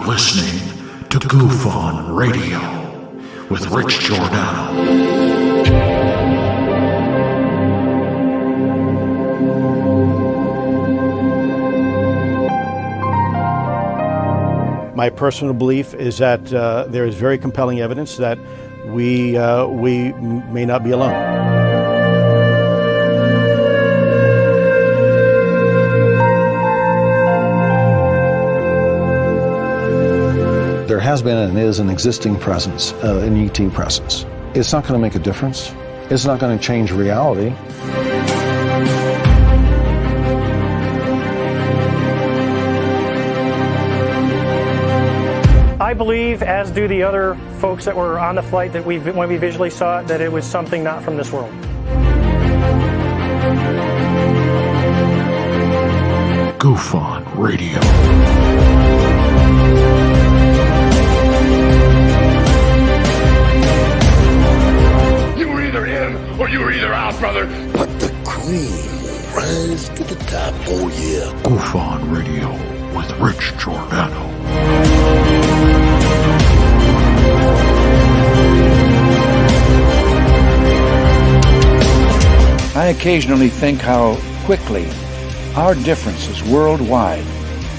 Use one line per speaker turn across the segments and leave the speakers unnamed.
are listening to GUFON Radio with Rich Giordano.
My personal belief is that there is very compelling evidence that we may not be alone.
There has been and is an existing presence, an ET presence. It's not going to make a difference. It's not going to change reality.
I believe, as do the other folks that were on the flight, that when we visually saw it, that it was something not from this world.
GUFON Radio.
You were either in or you were either out, brother.
But the cream will rise to the top. Oh, yeah.
GUFON Radio with Rich Giordano.
I occasionally think how quickly our differences worldwide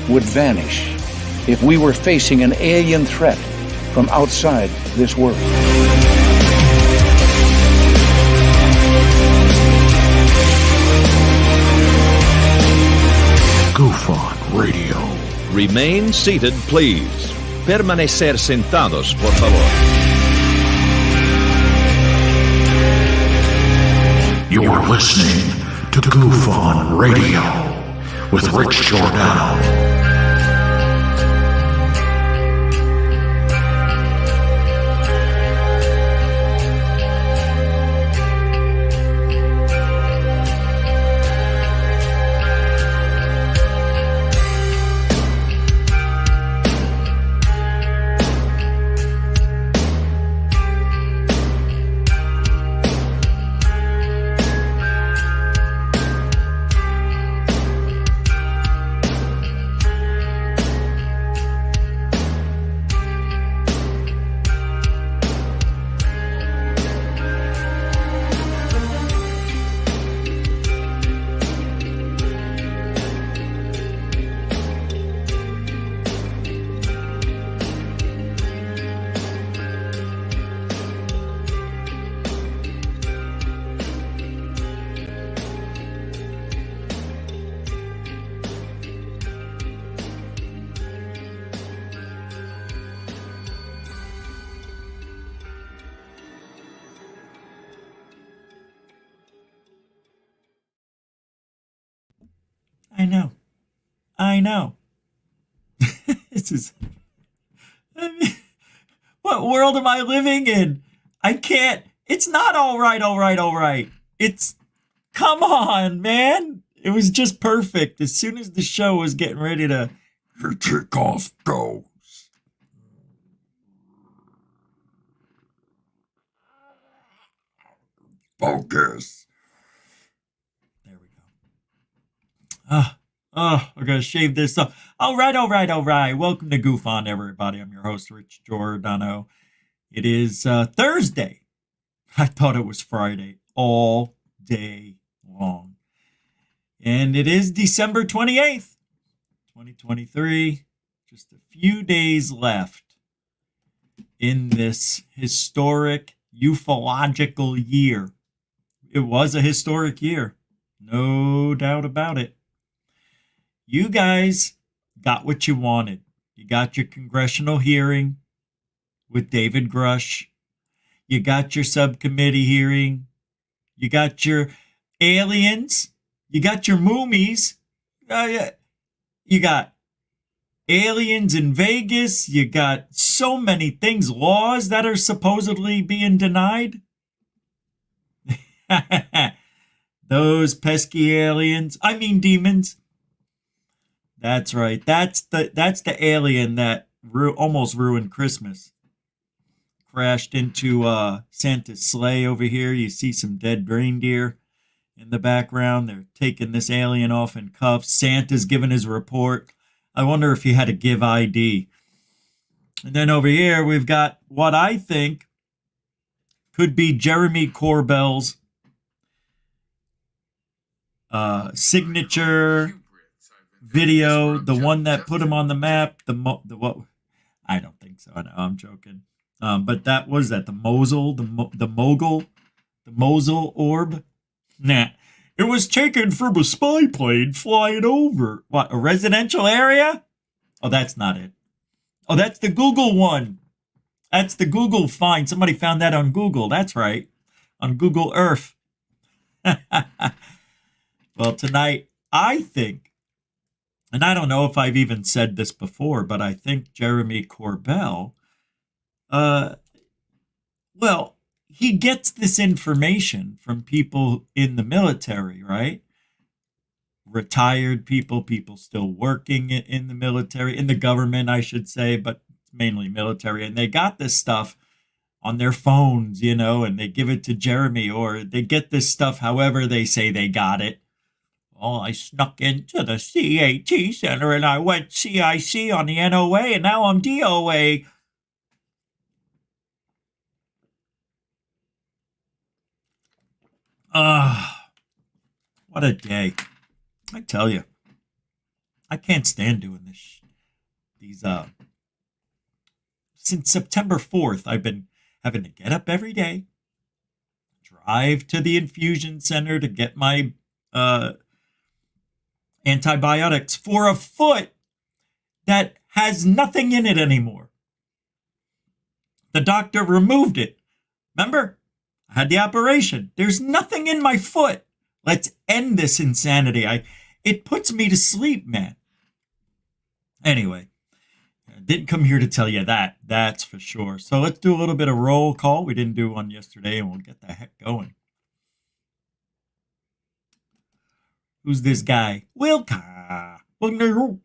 would vanish if we were facing an alien threat from outside this world.
GUFON Radio.
Remain seated, please. Permanecer sentados, por favor.
You are listening to GUFON Radio with Rich Giordano.
I know. This is... I mean, what world am I living in? I can't... It's not all right. It's... Come on, man. It was just perfect. As soon as the show was getting ready to... Your kickoff goes. Focus. There we go. I gotta shave this up. All right. Welcome to GUFON, everybody. I'm your host, Rich Giordano. It is Thursday. I thought it was Friday all day long. And it is December 28th, 2023. Just a few days left in this historic ufological year. It was a historic year. No doubt about it. You guys got what you wanted. You got your congressional hearing with David Grush. You got your subcommittee hearing. You got your aliens. You got your moomies. You got aliens in Vegas. You got so many things, laws that are supposedly being denied. Those pesky aliens. I mean demons. That's right. That's the alien that almost ruined Christmas. Crashed into Santa's sleigh over here. You see some dead reindeer in the background. They're taking this alien off in cuffs. Santa's giving his report. I wonder if he had to give ID. And then over here, we've got what I think could be Jeremy Corbell's signature video, the one that put him on the map. The what? I don't think so. No, I'm joking. But that was that the Mosul orb. Nah, it was taken from a spy plane flying over what, a residential area? Oh, that's not it. Oh, that's the Google one. That's the Google find. Somebody found that on Google. That's right, on Google Earth. Well, tonight I think, and I don't know if I've even said this before, but I think Jeremy Corbell, well, he gets this information from people in the military, right? Retired people, people still working in the military, in the government, I should say, but mainly military. And they got this stuff on their phones, you know, and they give it to Jeremy, or they get this stuff however they say they got it. Oh, I snuck into the CAT center and I went CIC on the NOA and now I'm DOA. What a day. I tell you, I can't stand doing this. Since September 4th, I've been having to get up every day, drive to the infusion center to get my antibiotics for a foot that has nothing in it anymore. The doctor removed it. Remember? I had the operation. There's nothing in my foot. Let's end this insanity. It puts me to sleep, man. Anyway, I didn't come here to tell you that. That's for sure. So let's do a little bit of roll call. We didn't do one yesterday, and we'll get the heck going. Who's this guy? Wilka. Welcome to the show.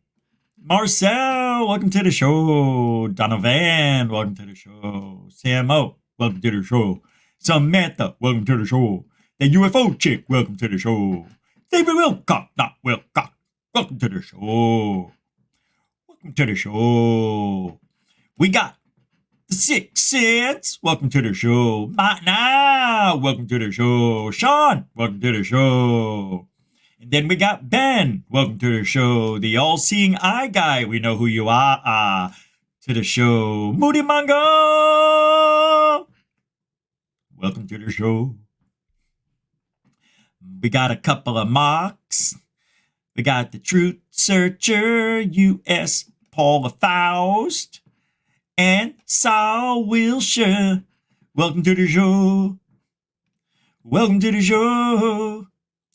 Marcel, welcome to the show. Donovan, welcome to the show. Sam O, welcome to the show. Samantha, welcome to the show. The UFO chick, welcome to the show. David Wilcock, not Wilcock, welcome to the show. Welcome to the show. We got the Sixth Sense, welcome to the show. Now, welcome to the show. Sean, welcome to the show. And then we got Ben, welcome to the show. The all-seeing eye guy, we know who you are, to the show. Moody Mango, welcome to the show. We got a couple of mocks. We got the Truth Searcher, U.S. Paula Faust, and Saul Wilshire. Welcome to the show. Welcome to the show.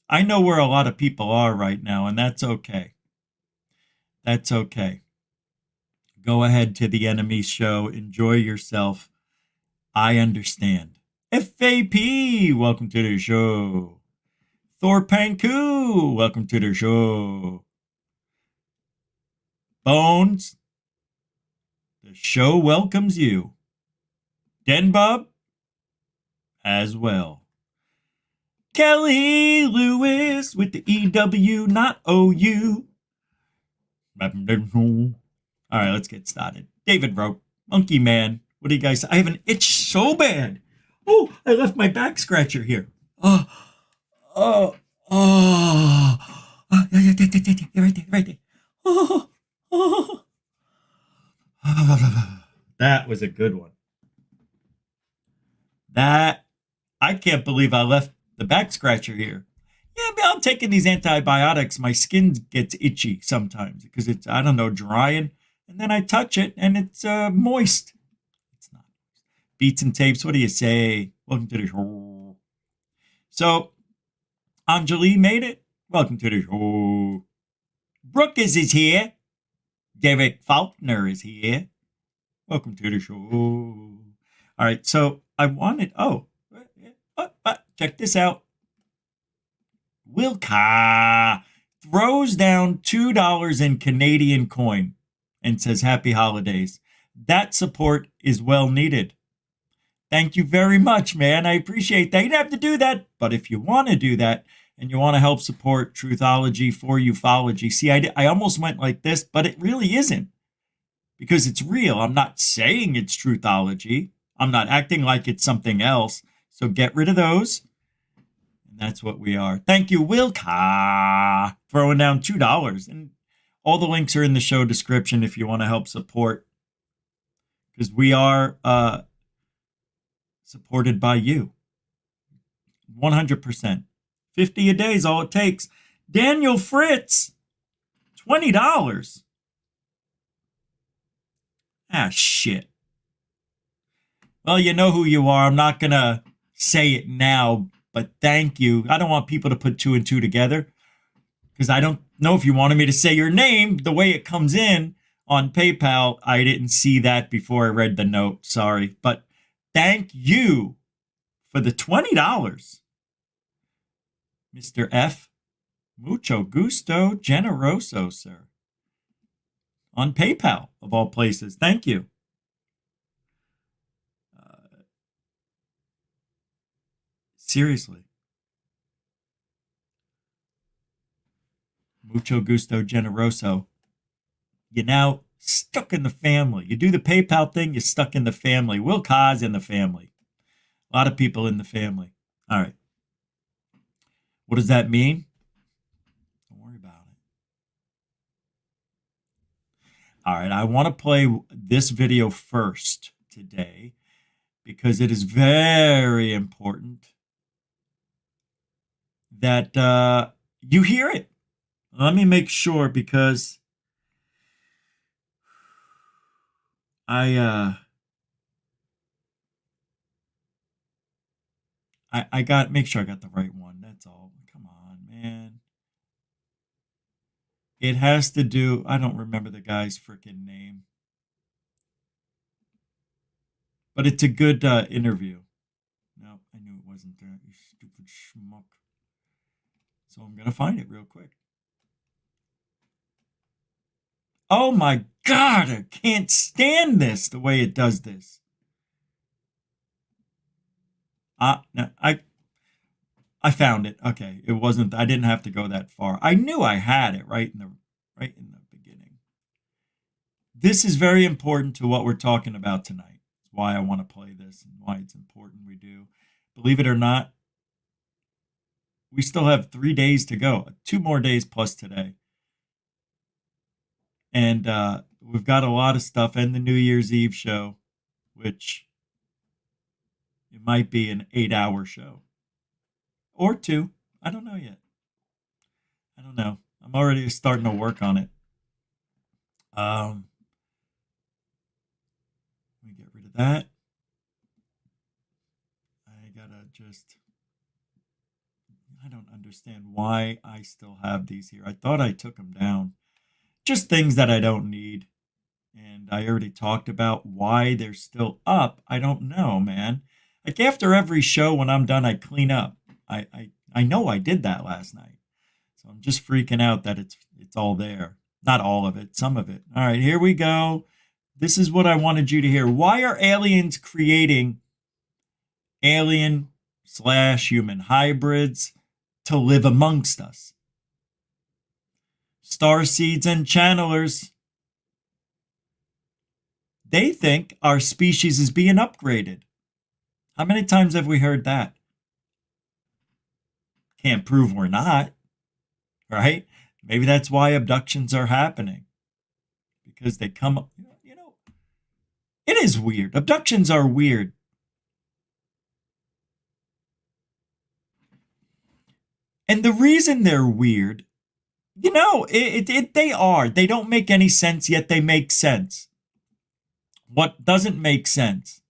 I know where a lot of people are right now, and that's okay. That's okay. Go ahead to the enemy's show. Enjoy yourself. I understand. FAP, welcome to the show. Thor Panku, welcome to the show. Bones, the show welcomes you. Denbub, as well. Kelly Lewis with the EW, not OU. All right, let's get started. David Rope, Monkey Man, what do you guys say? I have an itch so bad. Oh, I left my back scratcher here. Yeah, right there. That was a good one. I can't believe I left the back scratcher here. Yeah, I'm taking these antibiotics. My skin gets itchy sometimes because it's, I don't know, drying. And then I touch it and it's moist. It's not. Beats and tapes, what do you say? Welcome to the show. So, Anjali made it. Welcome to the show. Brookes is here. Derek Faulkner is here. Welcome to the show. All right, so I wanted, check this out. Wilka throws down $2 in Canadian coin and says, Happy Holidays. That support is well needed. Thank you very much, man. I appreciate that. You don't have to do that, but if you want to do that and you want to help support Truthology for ufology, see, I almost went like this, but it really isn't. because it's real. I'm not saying it's truthology. I'm not acting like it's something else. So get rid of those. And that's what we are. Thank you, Wilka, throwing down $2. And all the links are in the show description if you want to help support. Because we are supported by you. 100%. 50 a day is all it takes. Daniel Fritz, $20. Ah, shit. Well, you know who you are. I'm not going to say it now, but thank you. I don't want people to put two and two together because I don't know if you wanted me to say your name the way it comes in on PayPal. I didn't see that before I read the note. Sorry. But thank you for the $20. Mr. F. Mucho gusto generoso, sir. On PayPal, of all places. Thank you. Seriously. Mucho gusto generoso. You're now stuck in the family. You do the PayPal thing, you're stuck in the family. Will Kaz in the family. A lot of people in the family. All right. What does that mean? Don't worry about it. All right, I want to play this video first today because it is very important that you hear it. Let me make sure because I got make sure I got the right one. That's all. Come on, man. It has to do. I don't remember the guy's freaking name, but it's a good interview. No, I knew it wasn't there. You stupid schmuck. So I'm gonna find it real quick. Oh my God! I can't stand this the way it does this. No, I found it. Okay, it wasn't. I didn't have to go that far. I knew I had it right in the beginning. This is very important to what we're talking about tonight. It's why I want to play this and why it's important we do. Believe it or not, we still have 3 days to go. 2 more days plus today, and we've got a lot of stuff and the New Year's Eve show, which. It might be an 8-hour show. Or 2. I don't know yet. I don't know. I'm already starting to work on it. Let me get rid of that. I don't understand why I still have these here. I thought I took them down. Just things that I don't need. And I already talked about why they're still up. I don't know, man. Like after every show, when I'm done, I clean up. I know I did that last night. So I'm just freaking out that it's all there. Not all of it, some of it. All right, here we go. This is what I wanted you to hear. Why are aliens creating alien/human hybrids to live amongst us? Starseeds and channelers, they think our species is being upgraded. How many times have we heard that? Can't prove we're not, right? Maybe that's why abductions are happening. Because they come up, it is weird. Abductions are weird. And the reason they're weird, they are. They don't make any sense, yet they make sense. What doesn't make sense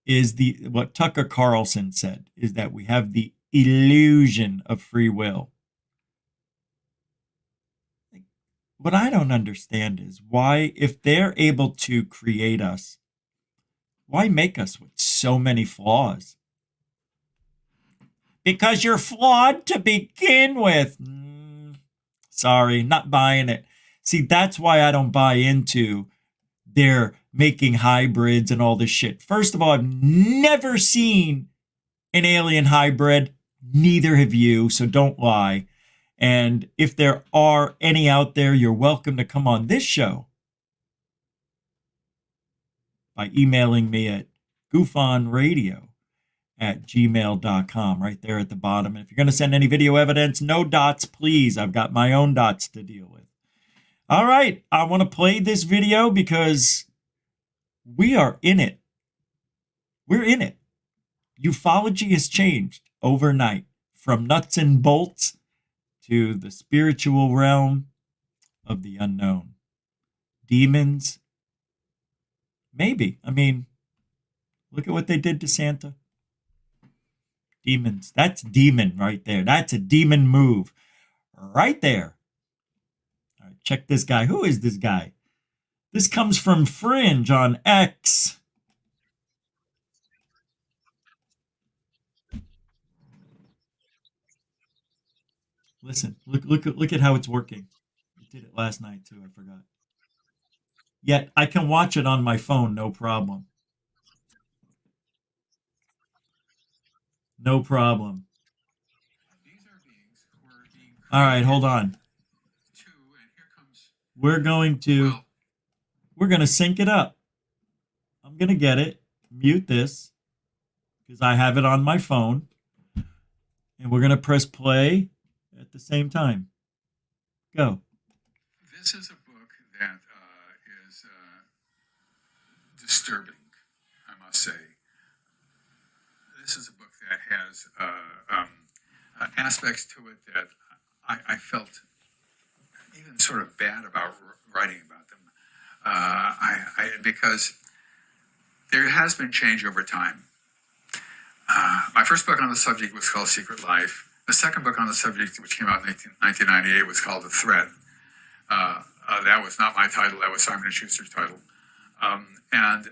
is what Tucker Carlson said, is that we have the illusion of free will. What I don't understand is why, if they're able to create us, why make us with so many flaws? Because you're flawed to begin with. Sorry, not buying it. See, that's why I don't buy into their making hybrids and all this shit. First of all, I've never seen an alien hybrid. Neither have you, so don't lie. And if there are any out there, you're welcome to come on this show by emailing me at gufonradio@gmail.com, right there at the bottom. And if you're going to send any video evidence, no dots, please. I've got my own dots to deal with. All right, I want to play this video because we are in it. We're in it. Ufology has changed overnight from nuts and bolts to the spiritual realm of the unknown. Demons? Maybe. I mean, look at what they did to Santa. Demons. That's demon right there. That's a demon move right there. All right, check this guy. Who is this guy? This comes from Fringe on X. Listen, look at how it's working. I did it last night too, I forgot. Yet I can watch it on my phone, no problem. No problem. All right, hold on. We're going to sync it up. I'm going to get it, mute this, because I have it on my phone. And we're going to press play at the same time. Go.
This is a book that is disturbing, I must say. This is a book that has aspects to it that I felt even sort of bad about writing about them. Because there has been change over time. My first book on the subject was called Secret Life. The second book on the subject, which came out in 1998, was called The Threat. That was not my title. That was Simon & Schuster's title. And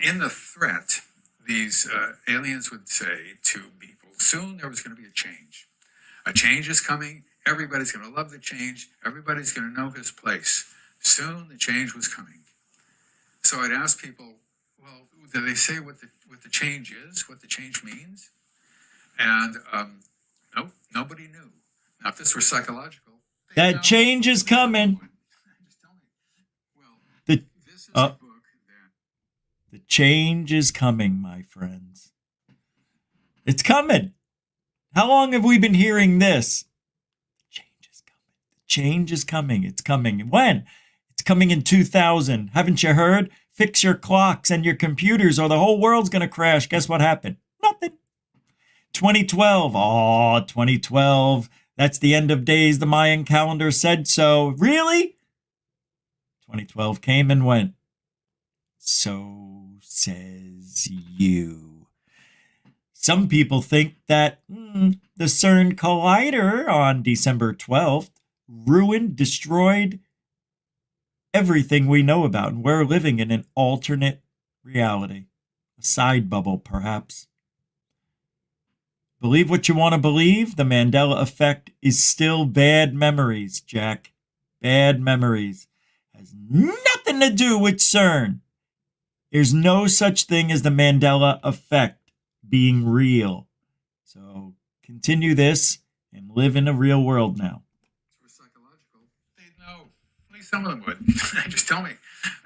in The Threat, these aliens would say to people, soon there was going to be a change. A change is coming. Everybody's going to love the change. Everybody's going to know his place. Soon the change was coming. So I'd ask people, well, do they say what the change is, what the change means? And nope, nobody knew. Now, if this were psychological,
that change is coming. The change is coming, my friends. It's coming. How long have we been hearing this? Change is coming. Change is coming. It's coming. When? It's coming in 2000. Haven't you heard? Fix your clocks and your computers or the whole world's going to crash. Guess what happened? Nothing. 2012. Oh, 2012. That's the end of days. The Mayan calendar said so. Really? 2012 came and went. So says you. Some people think that the CERN collider on December 12th ruined, destroyed everything we know about, and we're living in an alternate reality. A side bubble, perhaps. Believe what you want to believe. The Mandela effect is still bad memories, Jack. Bad memories. Has nothing to do with CERN. There's no such thing as the Mandela effect being real. So continue this and live in a real world now.
For psychological, they'd know. At least some of them would. They just tell me.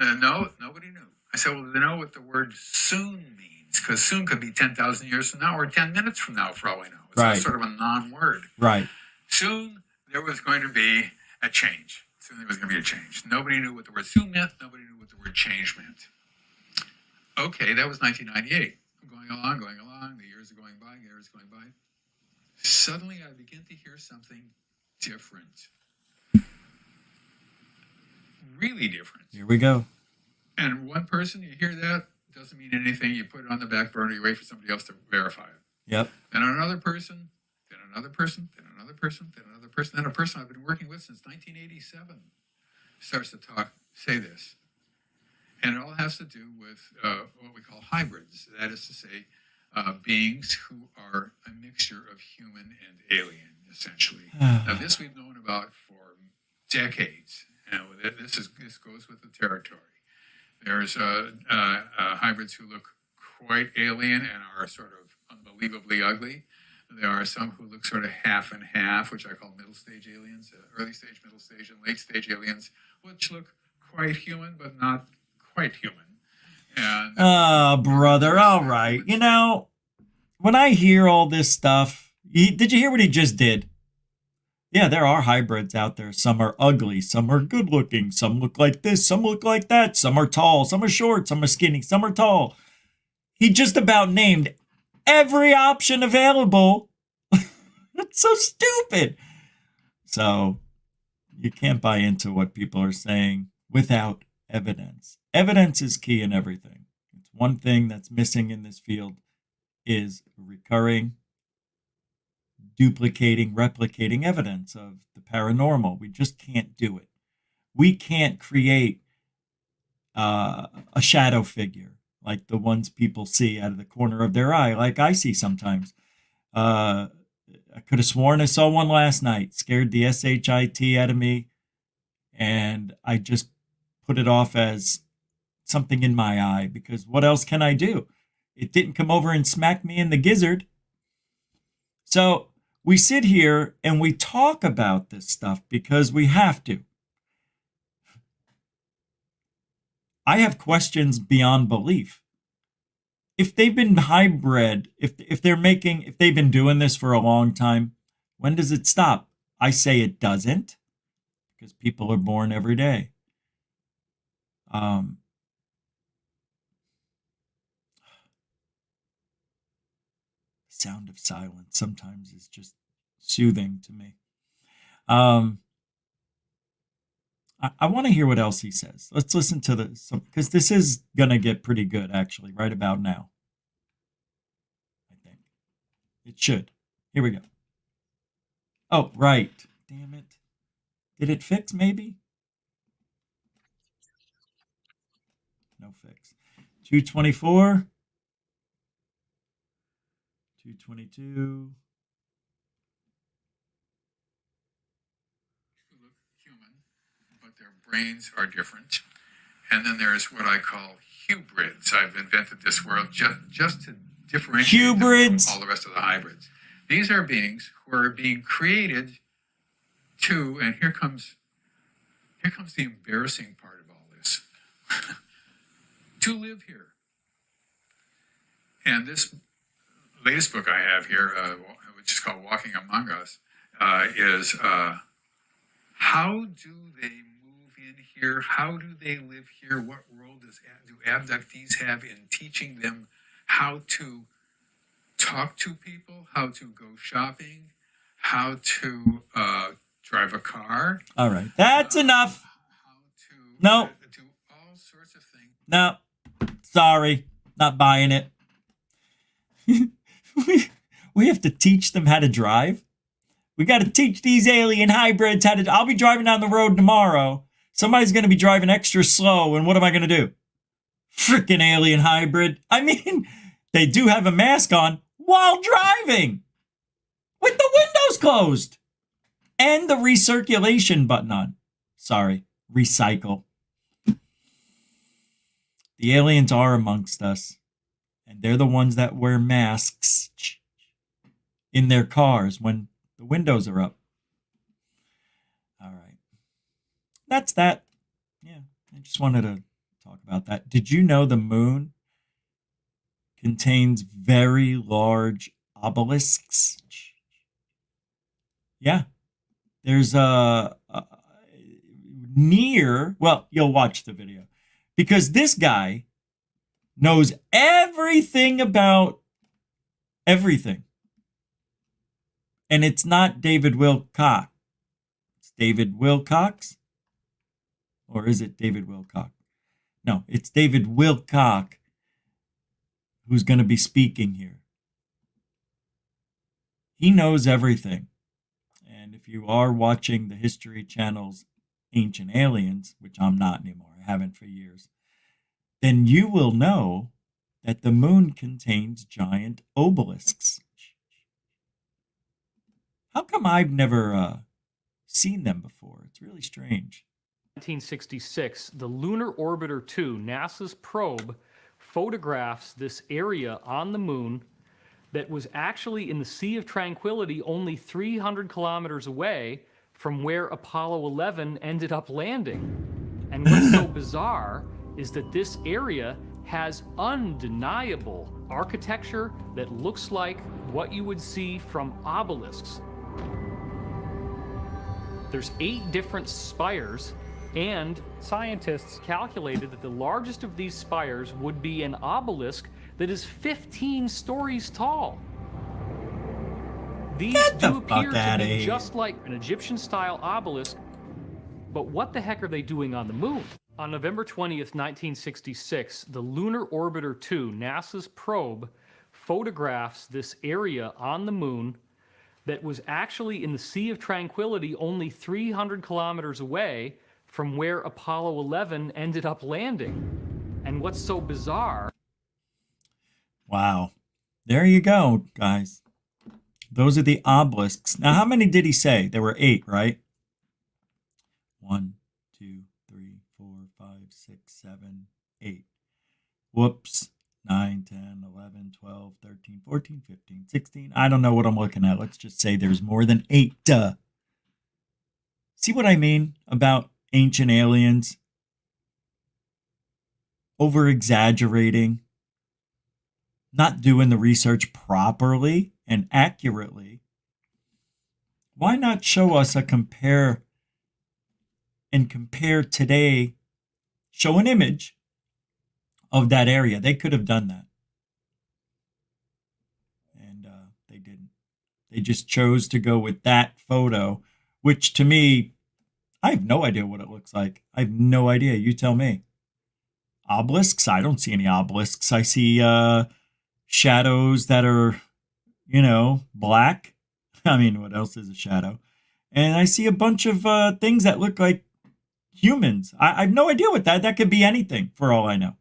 No, nobody knew. I said, well, they know what the word soon means, because soon could be 10,000 years from now or 10 minutes from now, for all we know. It's
right.
Sort of a non-word.
Right.
Soon there was going to be a change. Soon there was going to be a change. Nobody knew what the word soon meant. Nobody knew what the word change meant. Okay, that was 1998. Going along. The years are going by. Suddenly I begin to hear something different. Really different.
Here we go.
And one person, you hear that, doesn't mean anything. You put it on the back burner. You wait for somebody else to verify it.
Yep.
Then another person, then another person, then another person, then another person, then a person I've been working with since 1987 starts to say this. And it all has to do with what we call hybrids. That is to say, beings who are a mixture of human and alien, essentially. Now, this we've known about for decades. This goes with the territory. There's hybrids who look quite alien and are sort of unbelievably ugly. There are some who look sort of half and half, which I call middle stage aliens, early stage, middle stage, and late stage aliens, which look quite human, but not quite human. And
brother, all right. You know, when I hear all this stuff, did you hear what he just did? Yeah, there are hybrids out there. Some are ugly, some are good looking, some look like this, some look like that, some are tall, some are short, some are skinny, some are tall. He just about named every option available. That's so stupid. So you can't buy into what people are saying without evidence. Evidence is key in everything. It's one thing that's missing in this field is recurring, duplicating, replicating evidence of the paranormal. We just can't do it. We can't create a shadow figure like the ones people see out of the corner of their eye, like I see sometimes. I could have sworn I saw one last night, scared the shit out of me, and I just put it off as something in my eye, because what else can I do? It didn't come over and smack me in the gizzard. So we sit here and we talk about this stuff because we have to. I have questions beyond belief. If they've been hybrid, if they've been doing this for a long time, when does it stop? I say it doesn't, because people are born every day. Sound of silence sometimes is just soothing to me. I want to hear what else he says. Let's listen to because this is going to get pretty good, actually, right about now. I think. It should. Here we go. Oh, right. Damn it. Did it fix, maybe? No fix. 224. 222.
Their brains are different. And then there's what I call hybrids. I've invented this word just to differentiate them from all the rest of the hybrids. These are beings who are being created to, and here comes the embarrassing part of all this, to live here. And this latest book I have here, which is called Walking Among Us, is how do they move in here? How do they live here? What role do abductees have in teaching them how to talk to people, how to go shopping, how to drive a car?
All right, that's enough. No.
Do all sorts of things.
No, sorry, not buying it. we have to teach them how to drive. We got to teach these alien hybrids how to. I'll be driving down the road tomorrow. Somebody's going to be driving extra slow, and what am I going to do? Freaking alien hybrid. I mean, they do have a mask on while driving with the windows closed and the recirculation button on. Sorry, recycle. The aliens are amongst us, and they're the ones that wear masks in their cars when the windows are up. All right. That's that. Yeah, I just wanted to talk about that. Did you know the moon contains very large obelisks? Yeah. There's near, well, you'll watch the video. Because this guy knows everything about everything. And it's not David Wilcock. It's David Wilcox? Or is it David Wilcock? No, it's David Wilcock who's going to be speaking here. He knows everything. And if you are watching the History Channel's Ancient Aliens, which I'm not anymore, I haven't for years, then you will know that the moon contains giant obelisks. How come I've never seen them before? It's really strange.
1966, the Lunar Orbiter 2, NASA's probe, photographs this area on the moon that was actually in the Sea of Tranquility only 300 kilometers away from where Apollo 11 ended up landing. And what's so bizarre is that this area has undeniable architecture that looks like what you would see from obelisks. There's 8 different spires, and scientists calculated that the largest of these spires would be an obelisk that is 15 stories tall. These do appear to be just like an Egyptian-style obelisk, but what the heck are they doing on the moon? On November 20th, 1966, the Lunar Orbiter 2, NASA's probe, photographs this area on the moon that was actually in the Sea of Tranquility only 300 kilometers away from where Apollo 11 ended up landing. And what's so bizarre...
Wow. There you go, guys. Those are the obelisks. Now, how many did he say? There were 8, right? 1, 2, 3, 4, 5, 6, 7, 8. Whoops. 9, 10, 11, 12, 13, 14, 15, 16. I don't know what I'm looking at. Let's just say there's more than 8. See what I mean about ancient aliens? Over-exaggerating. Not doing the research properly and accurately. Why not show us a compare today, show an image of that area? They could have done that. And they didn't. They just chose to go with that photo, which to me, I have no idea what it looks like. I have no idea. You tell me. Obelisks? I don't see any obelisks. I see shadows that are, black. I mean, what else is a shadow? And I see a bunch of things that look like humans. I have no idea what that could be anything for all I know.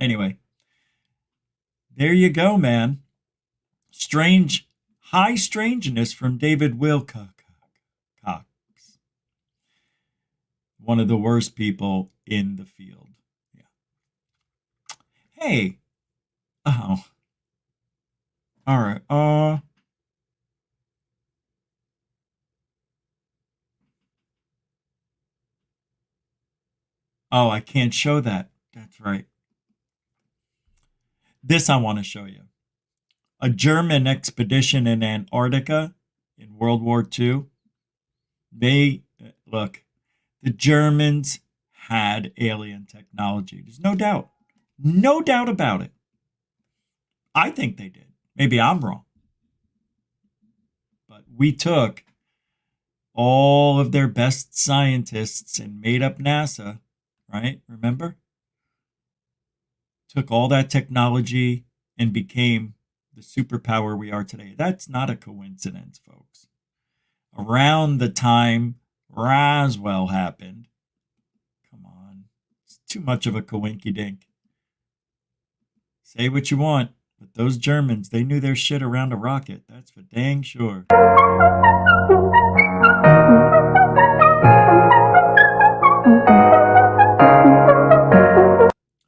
Anyway, there you go, man. High strangeness from David Wilcox. One of the worst people in the field. Yeah. Hey. Oh. All right. Oh, I can't show that. That's right. This I want to show you. A German expedition in Antarctica in World War II. The Germans had alien technology. There's no doubt. No doubt about it. I think they did. Maybe I'm wrong. But we took all of their best scientists and made up NASA, right? Remember? Took all that technology and became the superpower we are today. That's not a coincidence, folks. Around the time Roswell happened, come on, it's too much of a coinky-dink. Say what you want, but those Germans, they knew their shit around a rocket. That's for dang sure.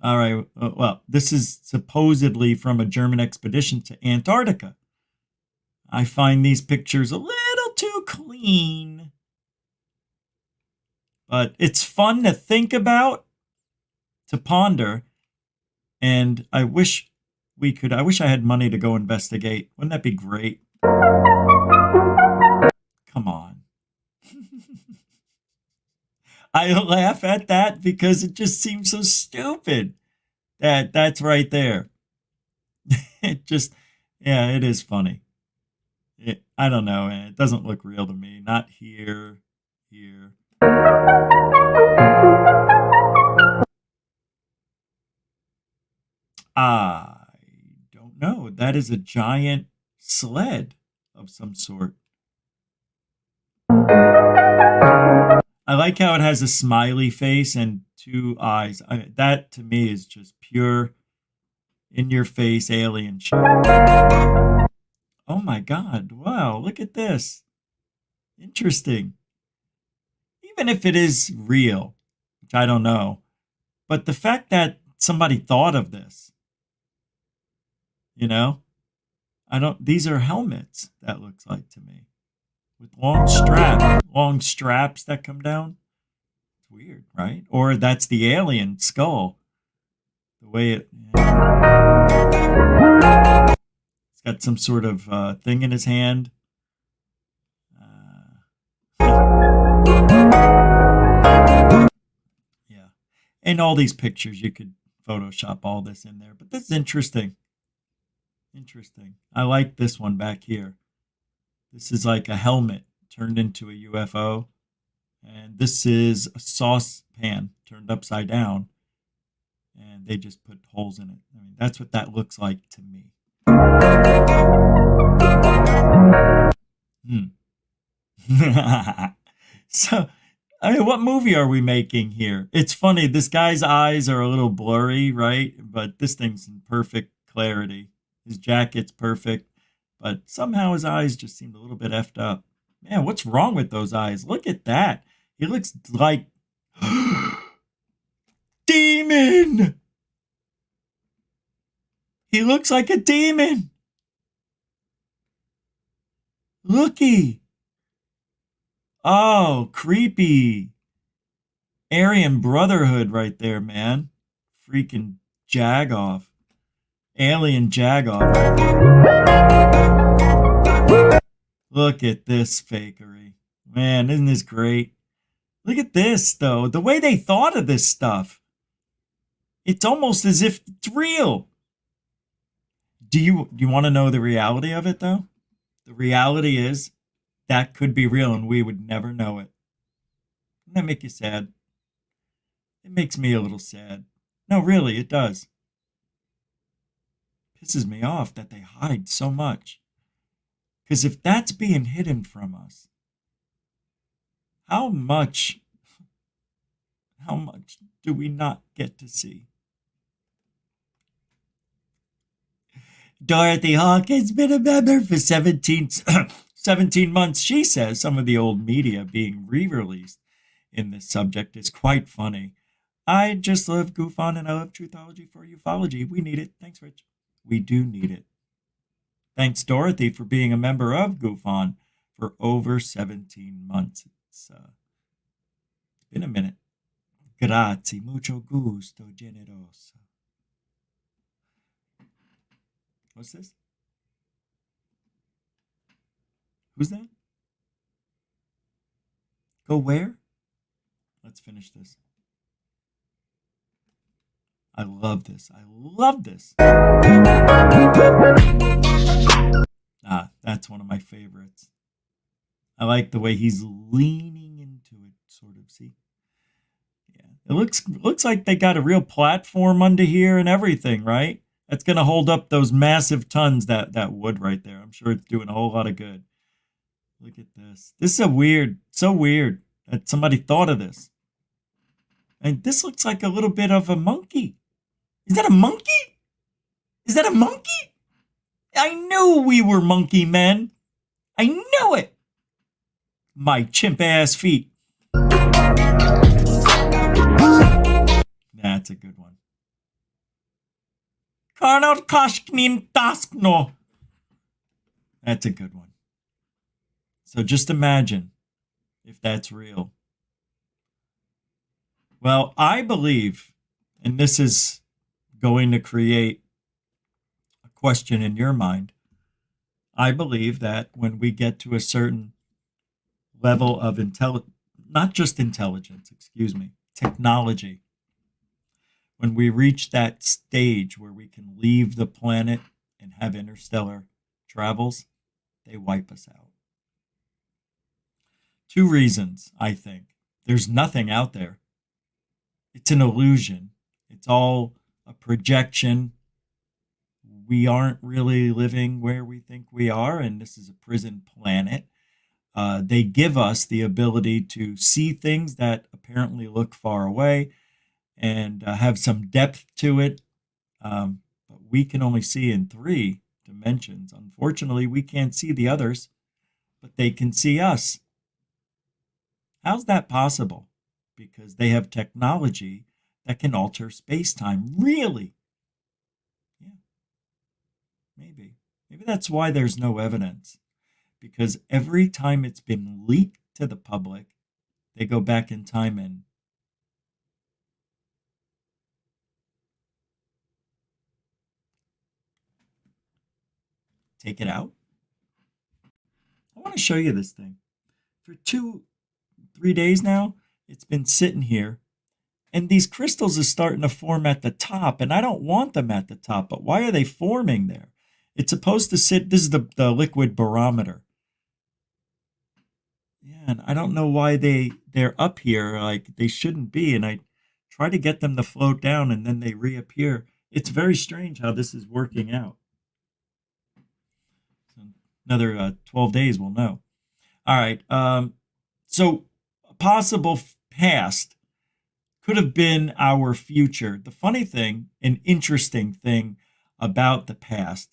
All right, well, this is supposedly from a German expedition to Antarctica. I find these pictures a little too clean. But it's fun to think about, to ponder, and I wish I had money to go investigate. Wouldn't that be great? Come on. I laugh at that because it just seems so stupid. That's right there. It is funny. I don't know. It doesn't look real to me. Not here. I don't know. That is a giant sled of some sort. I like how it has a smiley face and 2 eyes. That to me is just pure in-your-face alien shit. Oh my God. Wow, look at this. Interesting. Even if it is real, which I don't know, but the fact that somebody thought of this, These are helmets, that looks like to me. With long straps that come down. It's weird, right? Or that's the alien skull. The way it's got some sort of thing in his hand. Yeah. And all these pictures, you could Photoshop all this in there. But this is interesting. Interesting. I like this one back here. This is like a helmet turned into a UFO. And this is a saucepan turned upside down. And they just put holes in it. I mean, that's what that looks like to me. So, I mean, what movie are we making here? It's funny. This guy's eyes are a little blurry, right? But this thing's in perfect clarity. His jacket's perfect. But somehow his eyes just seemed a little bit effed up. Man, what's wrong with those eyes? Look at that. He looks like... demon! He looks like a demon. Looky. Oh, creepy. Aryan Brotherhood right there, man. Freaking jag-off. Alien jag-off right there. Look at this fakery. Man, isn't this great? Look at this, though. The way they thought of this stuff. It's almost as if it's real. Do you want to know the reality of it, though? The reality is that could be real and we would never know it. Doesn't that make you sad? It makes me a little sad. No, really, it does. Pisses me off that they hide so much. Because if that's being hidden from us, how much do we not get to see? Dorothy Hawkins been a member for 17 months. She says some of the old media being re-released in this subject is quite funny. I just love GUFON and I love Truthology for ufology. We need it. Thanks, Rich. We do need it. Thanks, Dorothy, for being a member of GUFON for over 17 months. It's been a minute. Grazie, mucho gusto, generoso. What's this? Who's that? Go where? Let's finish this. I love this. I love this. That's one of my favorites. I like the way he's leaning into it, sort of. See? Yeah. It looks like they got a real platform under here and everything, right? That's going to hold up those massive tons, that wood right there. I'm sure it's doing a whole lot of good. Look at this. This is so weird that somebody thought of this. And this looks like a little bit of a monkey. Is that a monkey? Is that a monkey? I knew we were monkey men. I knew it. My chimp ass feet. That's a good one. That's a good one. So just imagine if that's real. Well, I believe, and this is going to create a question in your mind, I believe that when we get to a certain level of not just intelligence, technology, when we reach that stage where we can leave the planet and have interstellar travels, they wipe us out. 2 reasons, I think. There's nothing out there. It's an illusion. It's all a projection. We aren't really living where we think we are, and this is a prison planet. They give us the ability to see things that apparently look far away and have some depth to it. But we can only see in 3 dimensions. Unfortunately, we can't see the others, but they can see us. How's that possible? Because they have technology that can alter space-time. Really? Yeah. Maybe. Maybe that's why there's no evidence. Because every time it's been leaked to the public, they go back in time and take it out. I want to show you this thing. For 2-3 days now, it's been sitting here. And these crystals are starting to form at the top. And I don't want them at the top. But why are they forming there? It's supposed to sit, this is the liquid barometer. Yeah, and I don't know why they're up here like they shouldn't be. And I try to get them to float down and then they reappear. It's very strange how this is working out. So another 12 days we'll know. All right. So a possible past could have been our future. The funny thing, an interesting thing about the past,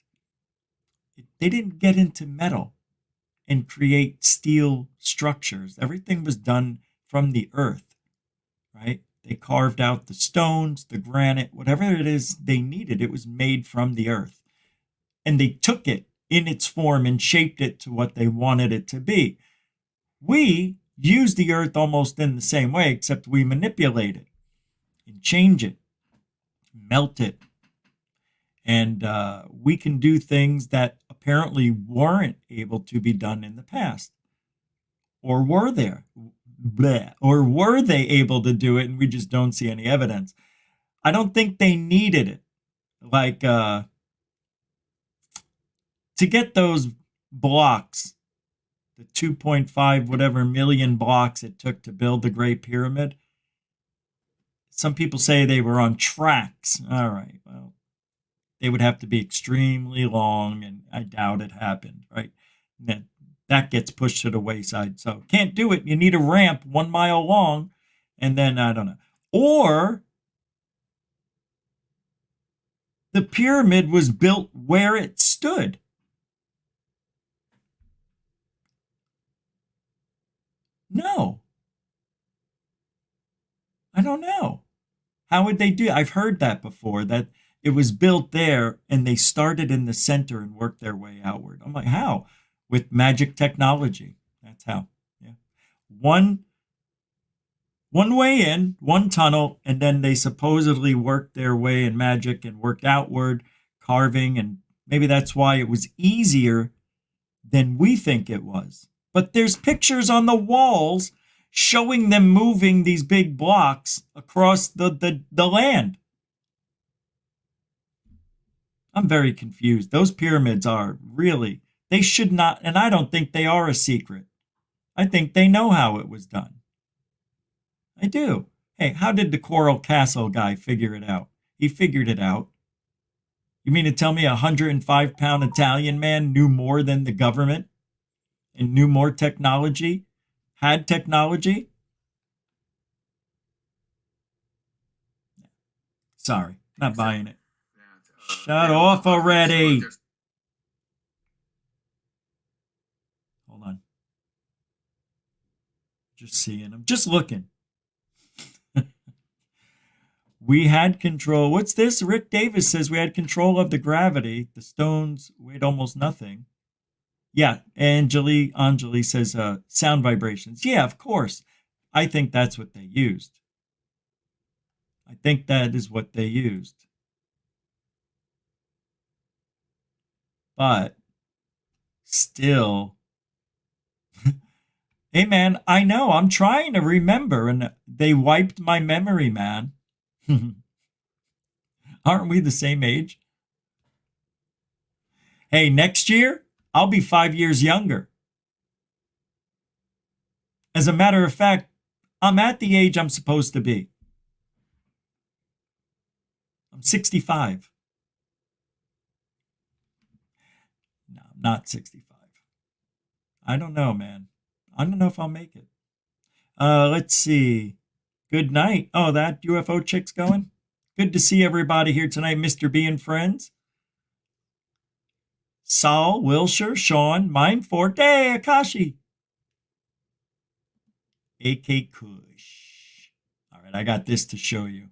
they didn't get into metal and create steel structures. Everything was done from the earth, right? They carved out the stones, the granite, whatever it is they needed. It was made from the earth. And they took it in its form and shaped it to what they wanted it to be. We use the earth almost in the same way, except we manipulate it and change it, melt it. And we can do things that apparently weren't able to be done in the past. Or were there? Bleh. Or were they able to do it and we just don't see any evidence? I don't think they needed it. Like, to get those blocks, the 2.5 whatever million blocks it took to build the Great Pyramid, some people say they were on tracks. All right, well, they would have to be extremely long, and I doubt it happened, right? And that gets pushed to the wayside. So can't do it. You need a ramp 1 mile long, and then, I don't know. Or the pyramid was built where it stood. No. I don't know. How would they do it? I've heard that before, that it was built there and they started in the center and worked their way outward. I'm like, how? With magic technology. That's how. Yeah. One way in, one tunnel, and then they supposedly worked their way in magic and worked outward, carving, and maybe that's why it was easier than we think it was. But there's pictures on the walls showing them moving these big blocks across the land. I'm very confused. Those pyramids are really, they should not, and I don't think they are a secret. I think they know how it was done. I do. Hey, how did the Coral Castle guy figure it out? He figured it out. You mean to tell me a 105-pound Italian man knew more than the government and knew more technology, had technology? Sorry, not buying it. Shut off already. Hold on. Just seeing. I'm just looking. We had control. What's this? Rick Davis says we had control of the gravity. The stones weighed almost nothing. Yeah, Anjali says sound vibrations. Yeah, of course. I think that's what they used. I think that is what they used. But still, hey man, I know, I'm trying to remember, and they wiped my memory, man. Aren't we the same age? Hey, next year, I'll be 5 years younger. As a matter of fact, I'm at the age I'm supposed to be. I'm 65. No, I'm not 65. I don't know, man. I don't know if I'll make it. Let's see. Good night. Oh, that UFO chick's going? Good to see everybody here tonight, Mr. B and friends. Saul, Wilshire, Sean, Mind Forte, Akashi. AK Kush. All right, I got this to show you.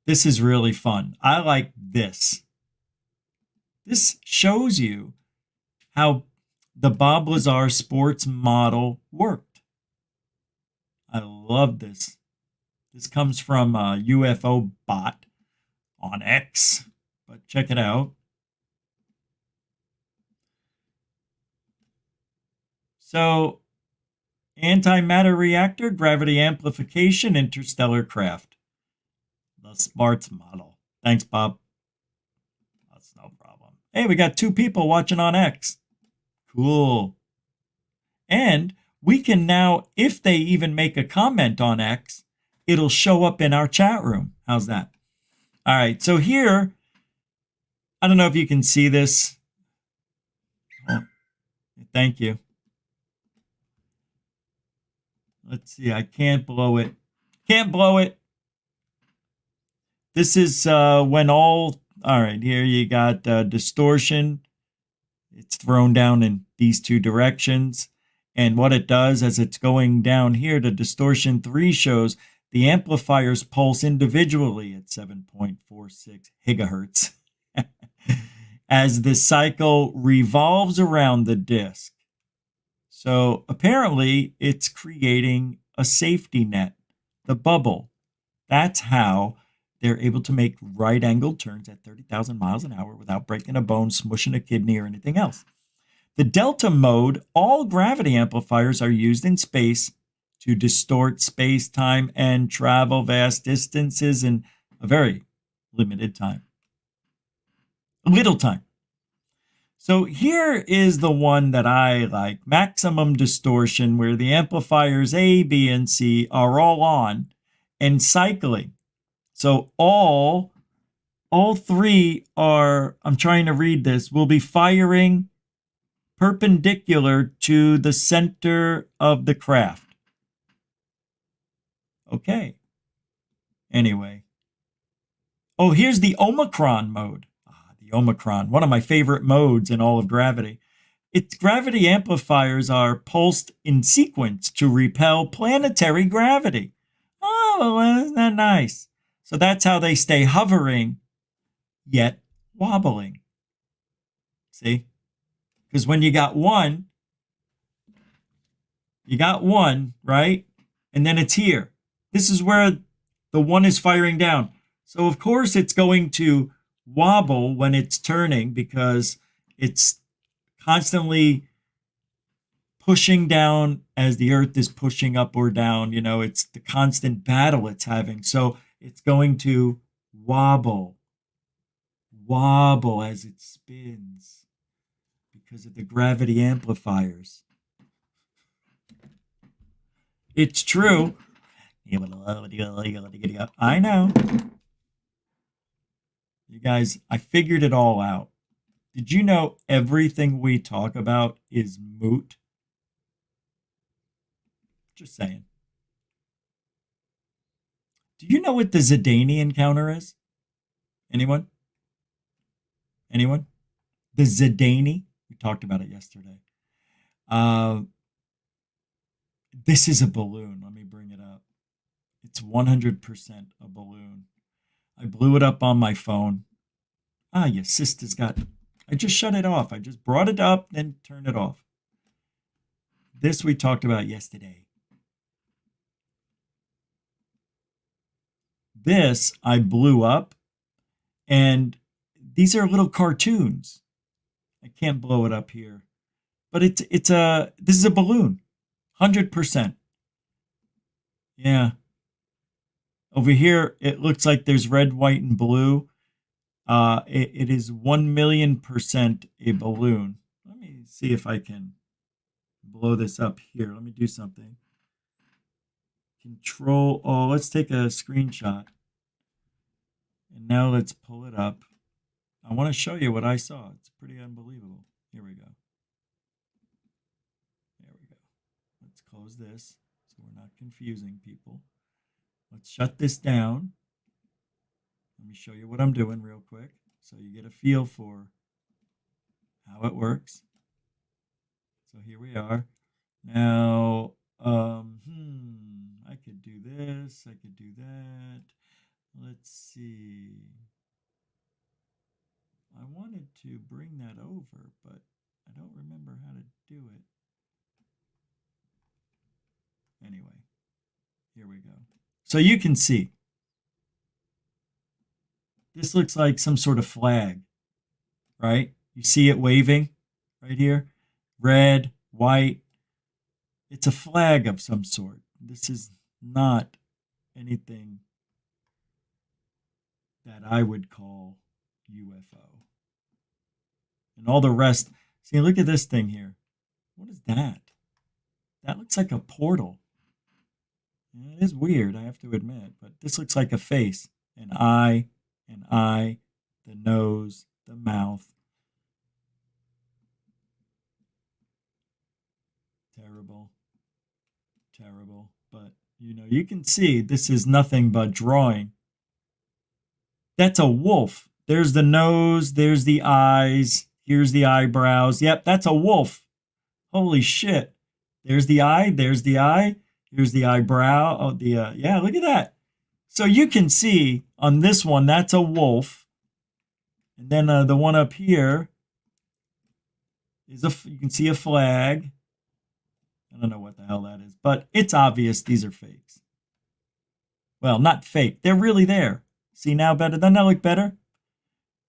This is really fun. I like this. This shows you how the Bob Lazar sports model worked. I love this. This comes from UFO Bot on X, but check it out. So, antimatter reactor, gravity amplification, interstellar craft. The smarts model. Thanks, Bob. That's no problem. Hey, we got 2 people watching on X. Cool. And we can now, if they even make a comment on X, it'll show up in our chat room. How's that? All right, so here, I don't know if you can see this. Oh, thank you. Let's see, I can't blow it. Can't blow it. This is when all right, here you got distortion. It's thrown down in these 2 directions. And what it does as it's going down here, the distortion 3 shows the amplifiers pulse individually at 7.46 gigahertz as the cycle revolves around the disk. So apparently it's creating a safety net, the bubble. That's how they're able to make right-angled turns at 30,000 miles an hour without breaking a bone, smushing a kidney, or anything else. The delta mode, all gravity amplifiers are used in space to distort space-time and travel vast distances in a very limited time. Little time. So here is the one that I like, maximum distortion, where the amplifiers A, B, and C are all on and cycling. So all 3 are, I'm trying to read this, will be firing perpendicular to the center of the craft. Okay. Anyway. Oh, here's the Omicron mode. The Omicron, one of my favorite modes in all of gravity. Its gravity amplifiers are pulsed in sequence to repel planetary gravity. Oh, well, isn't that nice? So that's how they stay hovering, yet wobbling. See? Because when you got one, right? And then it's here. This is where the one is firing down. So, of course, it's going to wobble when it's turning because it's constantly pushing down as the Earth is pushing up or down. You know, it's the constant battle it's having. So it's going to wobble as it spins because of the gravity amplifiers. It's true. I know. You guys, I figured it all out. Did you know everything we talk about is moot? Just saying. Do you know what the Zidane encounter is? Anyone? Anyone? The Zidane? We talked about it yesterday. This is a balloon. Let me bring it up. It's 100% a balloon. I blew it up on my phone. Your sister's got... I just shut it off. I just brought it up, then turned it off. This we talked about yesterday. This I blew up, and these are little cartoons. I can't blow it up here, but this is a balloon, 100%. Yeah. Over here, it looks like there's red, white, and blue. It is 1,000,000% a balloon. Let me see if I can blow this up here. Let me do something. Control. Oh, let's take a screenshot. And now let's pull it up. I want to show you what I saw. It's pretty unbelievable. Here we go. There we go. Let's close this so we're not confusing people. Let's shut this down. Let me show you what I'm doing real quick so you get a feel for how it works. So here we are. Now, I could do this. I could do that. Let's see. I wanted to bring that over, but I don't remember how to do it. Anyway, here we go. So you can see. This looks like some sort of flag, right? You see it waving right here? Red, white. It's a flag of some sort. This is not anything that I would call UFO. And all the rest. See, look at this thing here. What is that? That looks like a portal. It is weird, I have to admit, but this looks like a face, an eye, the nose, the mouth. Terrible, terrible. But, you can see this is nothing but drawing. That's a wolf. There's the nose, there's the eyes, here's the eyebrows. Yep, that's a wolf. Holy shit. There's the eye, here's the eyebrow. Oh, yeah, look at that. So you can see on this one, that's a wolf. And then the one up here is you can see a flag. I don't know what the hell that is, but it's obvious these are fakes. Well, not fake. They're really there. See now better? Doesn't that look better?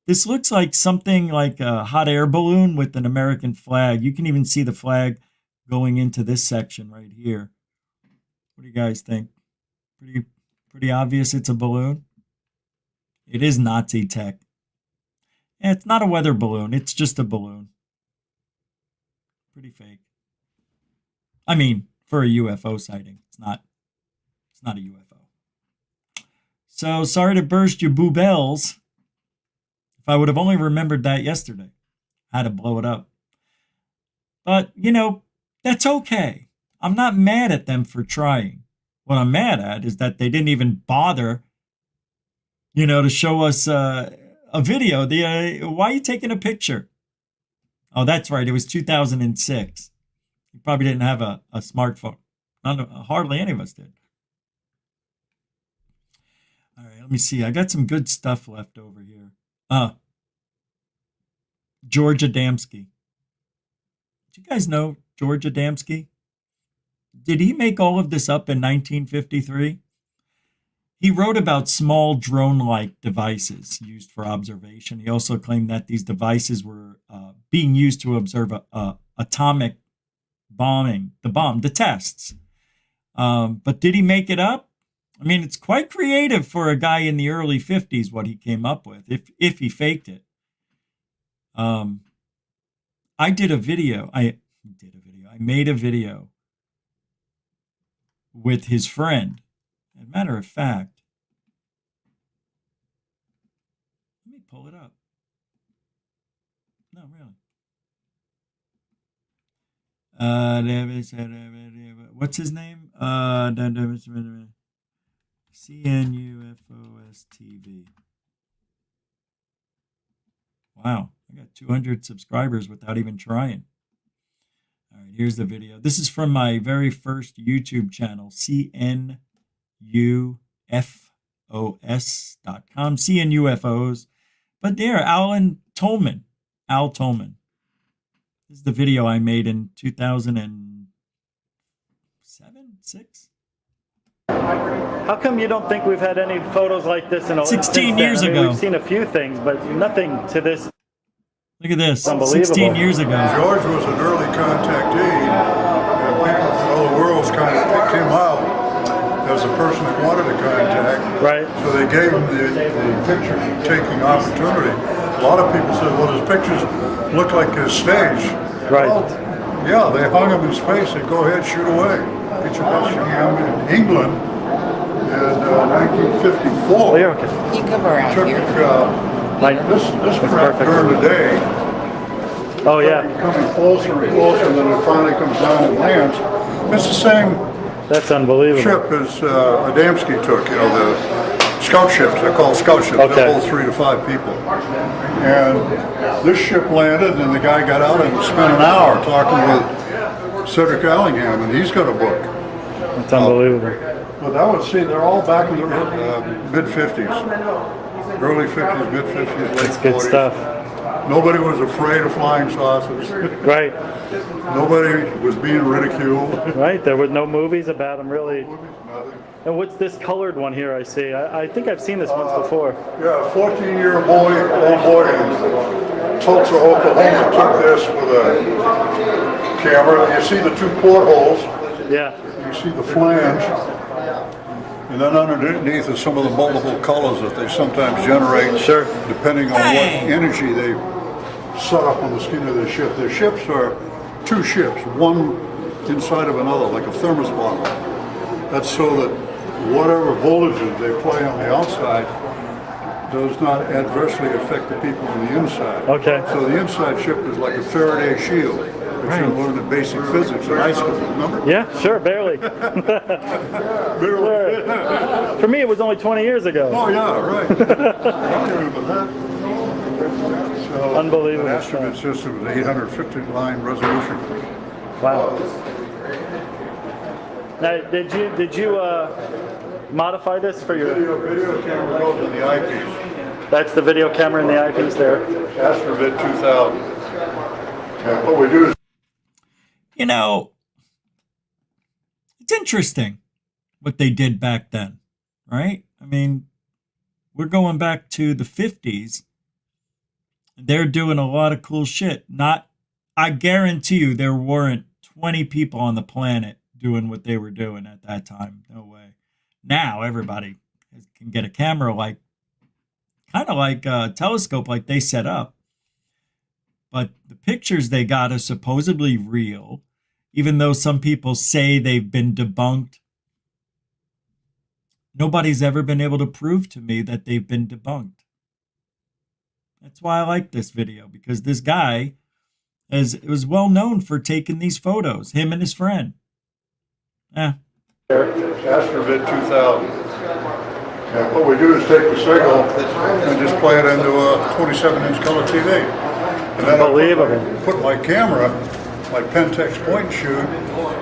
This looks like something like a hot air balloon with an American flag. You can even see the flag going into this section right here. What do you guys think? Pretty obvious it's a balloon. It is Nazi tech. Yeah, it's not a weather balloon. It's just a balloon. Pretty fake. I mean, for a UFO sighting, it's not a UFO. So sorry to burst your boobells. If I would have only remembered that yesterday, I had to blow it up. But that's okay. I'm not mad at them for trying. What I'm mad at is that they didn't even bother, to show us a video. Why are you taking a picture? Oh, that's right. It was 2006. You probably didn't have a smartphone. Hardly any of us did. All right, let me see. I got some good stuff left over here. George Adamski. Do you guys know George Adamski? Did he make all of this up in 1953? He wrote about small drone-like devices used for observation. He also claimed that these devices were being used to observe atomic bombing, the tests. But did he make it up? I mean, it's quite creative for a guy in the early 50s what he came up with, if he faked it. I made a video with his friend. As a matter of fact, let me pull it up. No, really. What's his name? CNUFOS TV. Wow, I got 200 subscribers without even trying. All right, here's the video. This is from my very first YouTube channel, CNUFOS.com, CNUFOs. But there, Al Tolman. This is the video I made in 2007, 6?
How come you don't think we've had any photos like this in
16 years ago?
We've seen a few things, but nothing to this.
Look at this, 16 years ago.
George was an early contactee, and people from all the world's kind of picked him out as a person that wanted to contact.
Right.
So they gave him the picture-taking opportunity. A lot of people said, well, his pictures look like his stage.
Right.
Well, yeah, they hung him in space and go ahead, shoot away. Picture by him in England in 1954.
You come around here.
This craft during the day.
Oh yeah.
Coming closer and closer, and then it finally comes down and lands. It's the same.
That's unbelievable.
Ship as Adamski took. The scout ships. They're called scout ships.
Okay.
They hold 3 to 5 people. And this ship landed, and the guy got out and spent an hour talking with Cedric Allingham, and he's got a book.
That's unbelievable.
But I would say they're all back in the mid-50s. Early 50s, mid-50s, late 40s.
That's good stuff.
Nobody was afraid of flying saucers.
Right.
Nobody was being ridiculed.
Right. There were no movies about them, really. And what's this colored one here I see? I think I've seen this once before.
Yeah, a 14-year old boy in Tulsa, Oklahoma took this with a camera. You see the two portholes.
Yeah.
You see the flange. And then underneath is some of the multiple colors that they sometimes generate,
sure,
depending on what energy they set up on the skin of their ship. Their ships are two ships, one inside of another, like a thermos bottle. That's so that whatever voltages they play on the outside does not adversely affect the people on the inside.
Okay.
So the inside ship is like a Faraday shield. Which you learned in basic physics in high school, remember?
Yeah, sure, barely.
Barely.
For me, it was only 20 years ago.
Oh, yeah, right. I remember that. So,
unbelievable.
The astromech system is 850 line resolution.
Wow. Now, did you modify this for your
video camera goes in the eyepiece?
That's the video camera in the eyepiece there.
Astrovid 2000. And what we do is,
you know, it's interesting what they did back then, right? I mean, we're going back to the 50s. They're doing a lot of cool shit. I guarantee you there weren't 20 people on the planet doing what they were doing at that time. No way. Now everybody can get a camera kind of like a telescope like they set up. But the pictures they got are supposedly real, even though some people say they've been debunked. Nobody's ever been able to prove to me that they've been debunked. That's why I like this video, because this guy was well known for taking these photos, him and his friend.
Astrovid 2000. And what we do is take the signal and just play it into a 27-inch color TV. And then
unbelievable.
Put my camera, my Pentax point and shoot,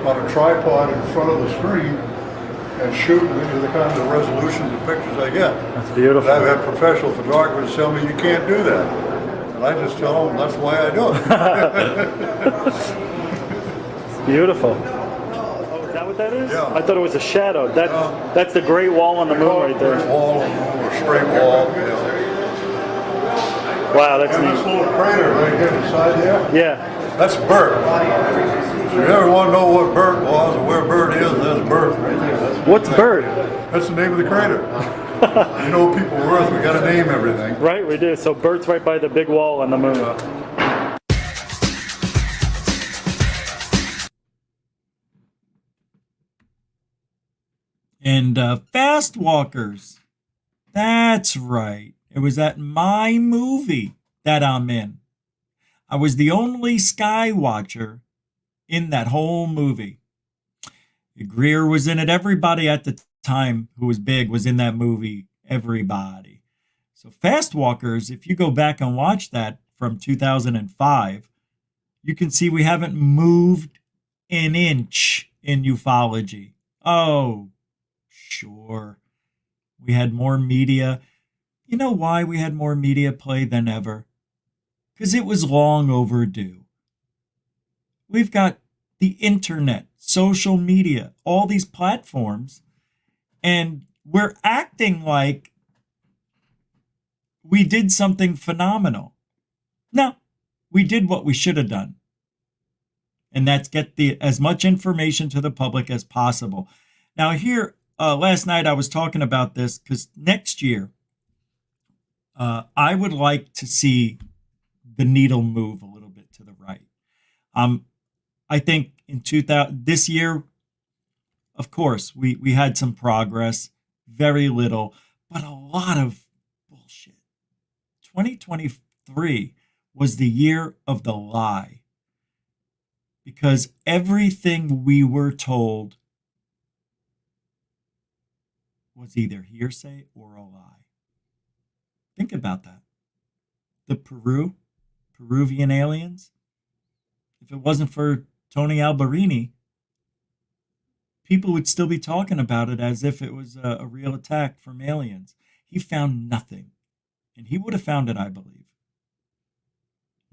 on a tripod in front of the screen and shoot into the kind of resolutions of pictures I get.
That's beautiful.
And I've had professional photographers tell me you can't do that. And I just tell them that's why I do it.
It's beautiful. Oh, is that what that is?
Yeah.
I thought it was a shadow. That's the Great Wall on the moon right there.
Great Wall or straight wall. Yeah.
Wow, that's
and
neat.
this little crater right here beside there?
Yeah.
That's Bert. If you ever want to know what Bert was or where Bert is, that's Bert right there.
What's Bert?
That's the name of the crater. You know, people of Earth, we got to name everything.
Right, we do. So Bert's right by the big wall on the moon.
And Fast Walkers. That's right. It was at my movie that I'm in. I was the only sky watcher in that whole movie. Greer was in it. Everybody at the time who was big was in that movie. Everybody. So Fast Walkers, if you go back and watch that from 2005, you can see we haven't moved an inch in ufology. Oh, sure. We had more media. You know why we had more media play than ever? Because it was long overdue. We've got the internet, social media, all these platforms, and we're acting like we did something phenomenal. No, we did what we should have done. And that's get as much information to the public as possible. Now here, last night I was talking about this because next year, I would like to see the needle move a little bit to the right. I think in this year, of course, we had some progress, very little, but a lot of bullshit. 2023 was the year of the lie, because everything we were told was either hearsay or a lie. Think about that. The Peruvian aliens, if it wasn't for Tony Alberini, people would still be talking about it as if it was a real attack from aliens. He found nothing. And he would have found it, I believe.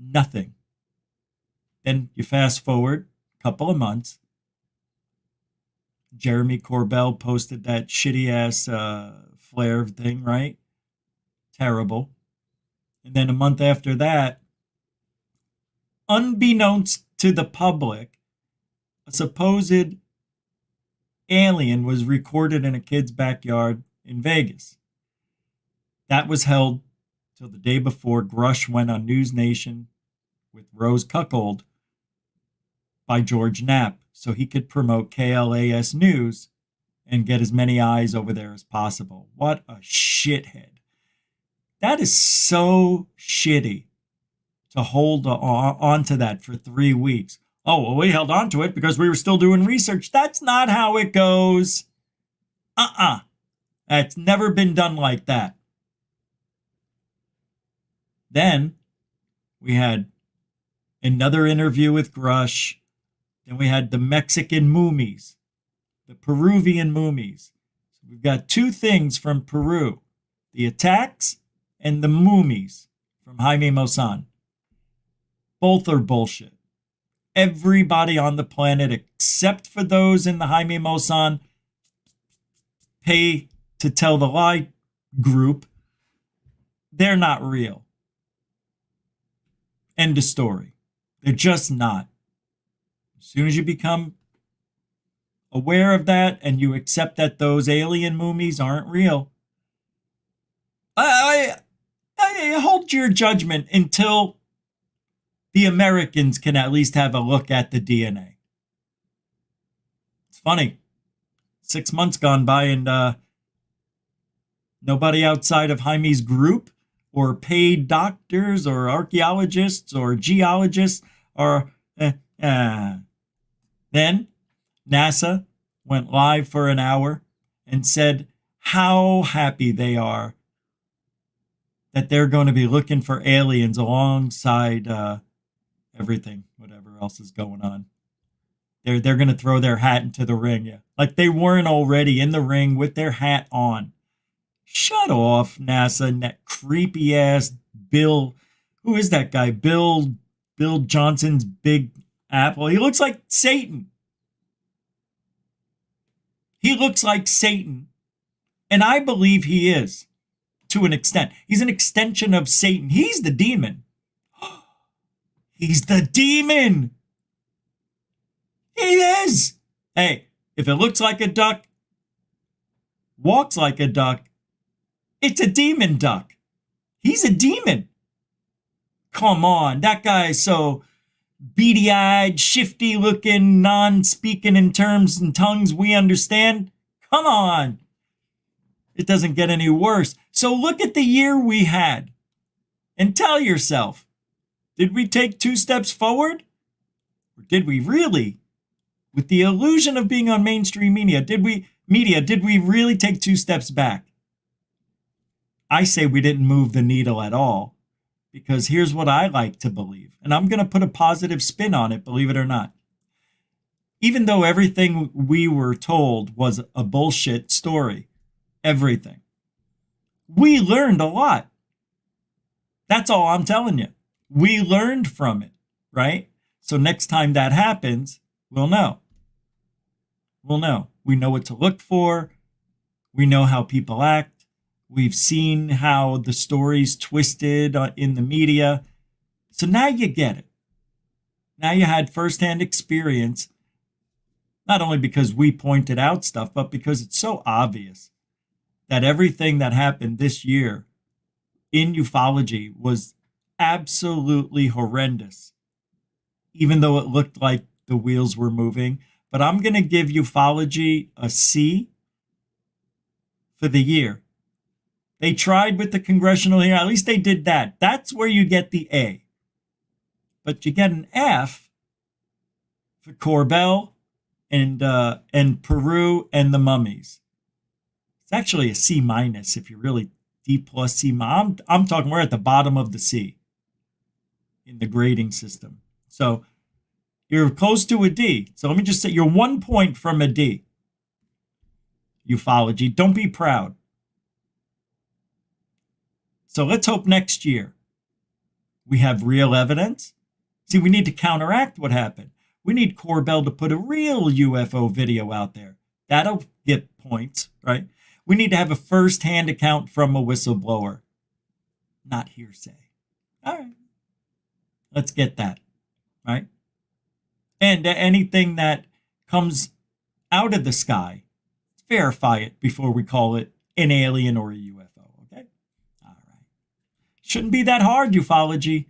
Nothing. Then you fast forward a couple of months. Jeremy Corbell posted that shitty ass flare thing, right? Terrible. And then a month after that, unbeknownst to the public, a supposed alien was recorded in a kid's backyard in Vegas. That was held till the day before Grush went on News Nation with Rose Cuckold by George Knapp so he could promote KLAS News and get as many eyes over there as possible. What a shithead. That is so shitty to hold on to that for 3 weeks. Oh, well, we held on to it because we were still doing research. That's not how it goes. That's never been done like that. Then we had another interview with Grush. Then we had the Mexican mummies, the Peruvian mummies. So we've got two things from Peru, the attacks and the mummies from Jaime Maussan. Both are bullshit. Everybody on the planet, except for those in the Jaime Maussan pay to tell the lie group, they're not real. End of story. They're just not. As soon as you become aware of that and you accept that those alien mummies aren't real, I hold your judgment until the Americans can at least have a look at the DNA. It's funny. 6 months gone by and nobody outside of Jaime's group or paid doctors or archaeologists or geologists or... Then NASA went live for an hour and said how happy they are that they're going to be looking for aliens alongside everything, whatever else is going on. They're going to throw their hat into the ring, yeah. Like they weren't already in the ring with their hat on. Shut off, NASA, and that creepy ass Bill. Who is that guy? Bill Johnson's Big Apple. He looks like Satan. He looks like Satan. And I believe he is, to an extent. He's an extension of Satan. He's the demon. He's the demon. He is. Hey, if it looks like a duck, walks like a duck, it's a demon duck. He's a demon. Come on, that guy's so beady-eyed, shifty-looking, non-speaking in terms and tongues we understand. Come on. It doesn't get any worse. So look at the year we had and tell yourself, did we take 2 steps forward? Or did we really, with the illusion of being on mainstream media, did we really take 2 steps back? I say we didn't move the needle at all. Because here's what I like to believe, and I'm going to put a positive spin on it, believe it or not. Even though everything we were told was a bullshit story, everything, we learned a lot. That's all I'm telling you. We learned from it, right? So next time that happens, we'll know. We'll know. We know what to look for. We know how people act. We've seen how the story's twisted in the media. So now you get it. Now you had firsthand experience, not only because we pointed out stuff, but because it's so obvious that everything that happened this year in ufology was absolutely horrendous, even though it looked like the wheels were moving. But I'm going to give ufology a C for the year. They tried with the congressional hearing. At least they did that. That's where you get the A. But you get an F for Corbell and Peru and the mummies. It's actually a C minus if you're really D plus C. I'm talking we're at the bottom of the C in the grading system. So you're close to a D. So let me just say you're 1 point from a D. Ufology. Don't be proud. So let's hope next year We have real evidence. See, we need to counteract what happened. We need Corbell to put a real UFO video out there. That'll get points, right? We need to have a first-hand account from a whistleblower, not hearsay. All right. Let's get that, right? And anything that comes out of the sky, verify it before we call it an alien or a UFO, okay? All right. Shouldn't be that hard, ufology.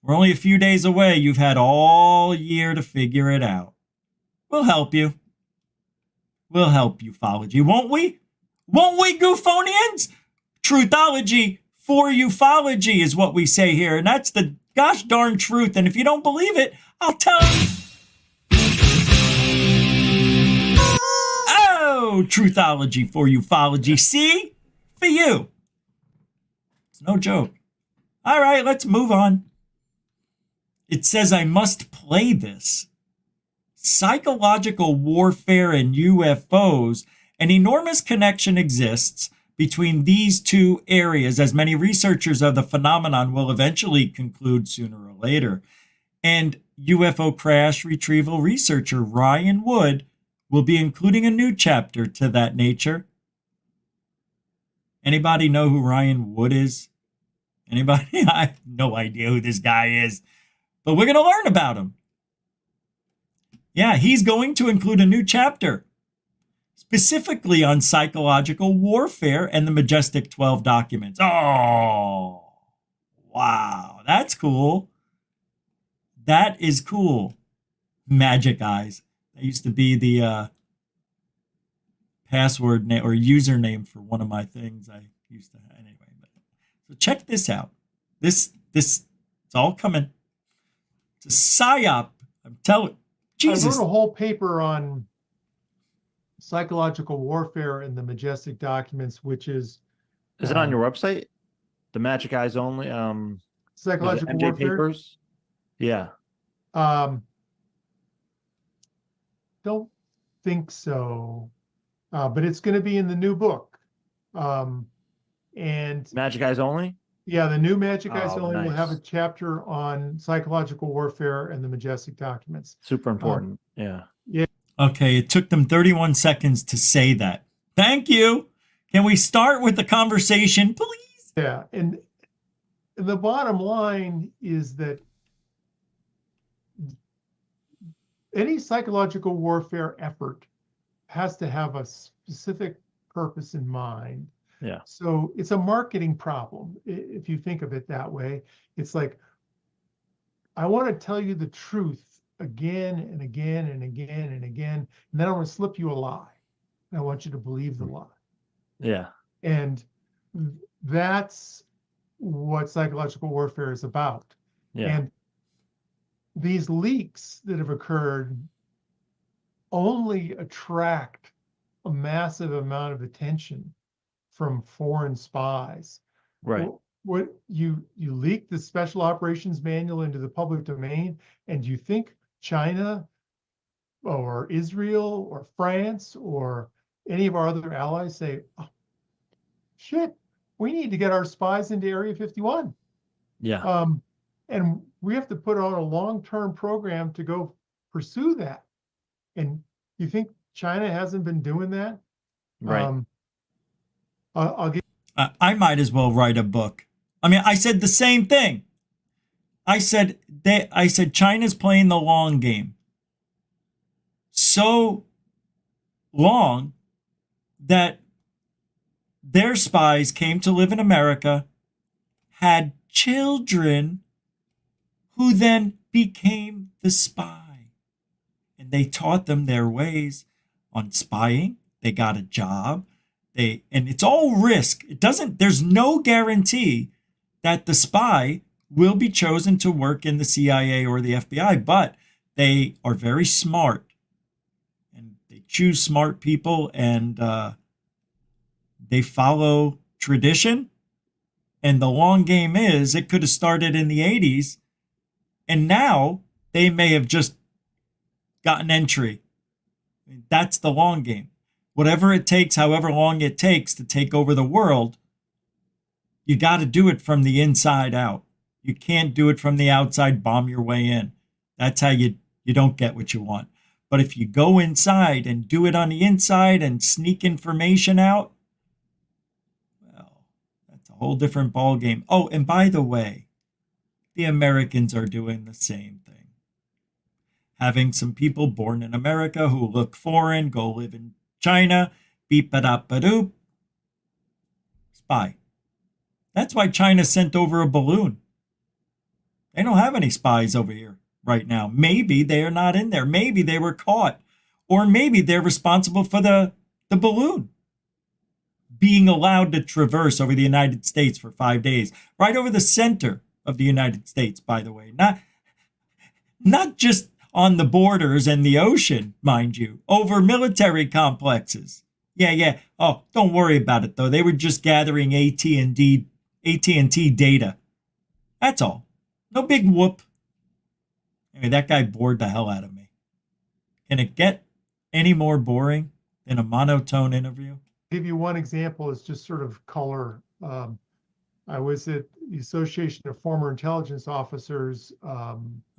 We're only a few days away. You've had all year to figure it out. We'll help you. We'll help ufology, won't we? Won't we, Goofonians? Truthology for ufology is what we say here, and that's the gosh darn truth. And if you don't believe it, I'll tell you. Oh, truthology for ufology. See? For you. It's no joke. All right, let's move on. It says I must play this. Psychological warfare and UFOs. An enormous connection exists between these two areas, as many researchers of the phenomenon will eventually conclude sooner or later. And UFO crash retrieval researcher Ryan Wood will be including a new chapter to that nature. Anybody know who Ryan Wood is? Anybody? I have no idea who this guy is, but we're going to learn about him. Yeah, he's going to include a new chapter specifically on psychological warfare and the Majestic 12 documents. Oh, wow. That's cool. That is cool. Magic eyes. That used to be the password name or username for one of my things I used to have. Anyway, so check this out. This it's all coming. It's a psyop. I'm telling. Jesus.
I wrote a whole paper on psychological warfare and the Majestic documents, which is
it on your website? The Magic Eyes Only
psychological
MJ
warfare
papers? Yeah.
Don't think so. But it's going to be in the new book. And
Magic Eyes Only?
Yeah, the new Magic Eyes Only will
nice.
have a chapter on psychological warfare and the Majestic documents.
Super important. Yeah.
Yeah.
Okay, it took them 31 seconds to say that. Thank you. Can we start with the conversation, please?
Yeah, and the bottom line is that any psychological warfare effort has to have a specific purpose in mind.
Yeah.
So it's a marketing problem. If you think of it that way, it's like, I want to tell you the truth again and again and again and again, and then I want to slip you a lie. And I want you to believe the lie.
Yeah.
And that's what psychological warfare is about.
Yeah.
And these leaks that have occurred only attract a massive amount of attention from foreign spies.
Right.
What you leak the Special Operations Manual into the public domain, and you think China or Israel or France or any of our other allies say, oh, shit, we need to get our spies into Area 51.
Yeah.
And we have to put on a long-term program to go pursue that. And you think China hasn't been doing that?
Right.
I'll give.
I might as well write a book. I mean, I said the same thing. I said China's playing the long game. So long that their spies came to live in America, had children who then became the spy. And they taught them their ways on spying. They got a job. And it's all risk. There's no guarantee that the spy will be chosen to work in the CIA or the FBI, but they are very smart. And they choose smart people, and they follow tradition. And the long game is, it could have started in the 80s, and now they may have just gotten entry. That's the long game. Whatever it takes, however long it takes to take over the world, you got to do it from the inside out. You can't do it from the outside, bomb your way in. That's how you don't get what you want. But if you go inside and do it on the inside and sneak information out, well, that's a whole different ballgame. Oh, and by the way, the Americans are doing the same thing. Having some people born in America who look foreign, go live in China, beep-a-dop-a-doop, spy. That's why China sent over a balloon. They don't have any spies over here right now. Maybe they are not in there. Maybe they were caught. Or maybe they're responsible for the balloon being allowed to traverse over the United States for 5 days. Right over the center of the United States, by the way. Not just on the borders and the ocean, mind you. Over military complexes. Yeah. Oh, don't worry about it, though. They were just gathering AT&T data. That's all. No big whoop. Anyway, that guy bored the hell out of me. Can it get any more boring than a monotone interview?
Give you one example. It's just sort of color. I was at the Association of Former Intelligence Officers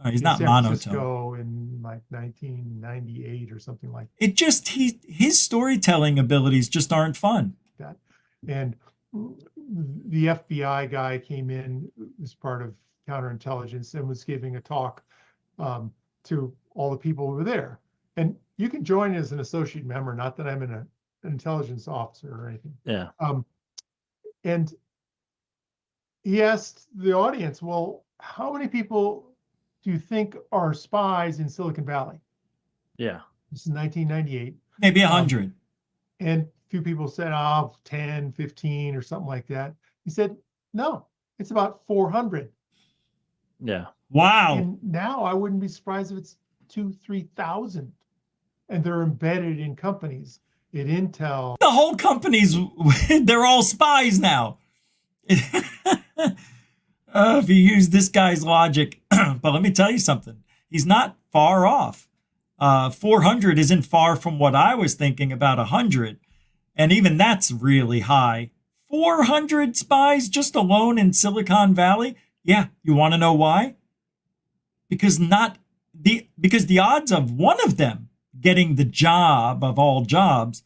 he's
in
not
San
monotone.
Francisco in like 1998 or something like
It just, his storytelling abilities just aren't fun.
that. And the FBI guy came in as part of counterintelligence and was giving a talk to all the people who were there. And you can join as an associate member, not that I'm an intelligence officer or anything.
Yeah.
And he asked the audience, well, how many people do you think are spies in Silicon Valley?
Yeah.
This is 1998.
Maybe 100.
And a few people said, 10, 15 or something like that. He said, no, it's about 400.
Yeah.
Wow.
And now I wouldn't be surprised if it's 2,000-3,000. And they're embedded in companies, at Intel.
The whole company's, they're all spies now. If you use this guy's logic, but let me tell you something. He's not far off. 400 isn't far from what I was thinking about 100. And even that's really high. 400 spies just alone in Silicon Valley? Yeah, you want to know why? Because the odds of one of them getting the job of all jobs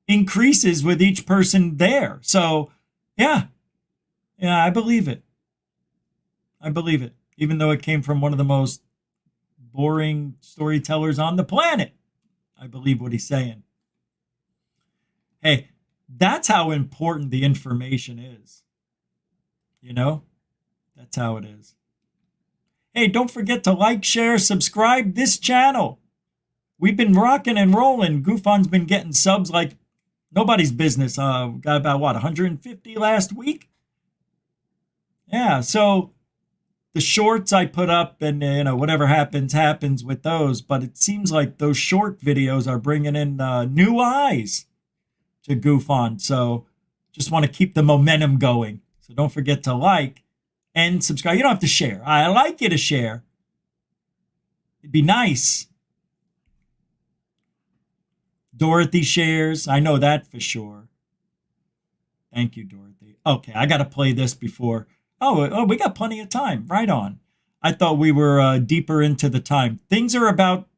increases with each person there. So, yeah, I believe it. I believe it, even though it came from one of the most boring storytellers on the planet. I believe what he's saying. Hey, that's how important the information is. You know, that's how it is. Hey, don't forget to like, share, subscribe this channel. We've been rocking and rolling. GUFON'S been getting subs like nobody's business. Got about, 150 last week? Yeah, so the shorts I put up and, whatever happens with those. But it seems like those short videos are bringing in new eyes to GUFON. So just want to keep the momentum going. So don't forget to like and subscribe. You don't have to share. I like you to share. It'd be nice. Dorothy shares. I know that for sure. Thank you, Dorothy. Okay, I got to play this before. Oh, we got plenty of time. Right on. I thought we were deeper into the time. Things are about...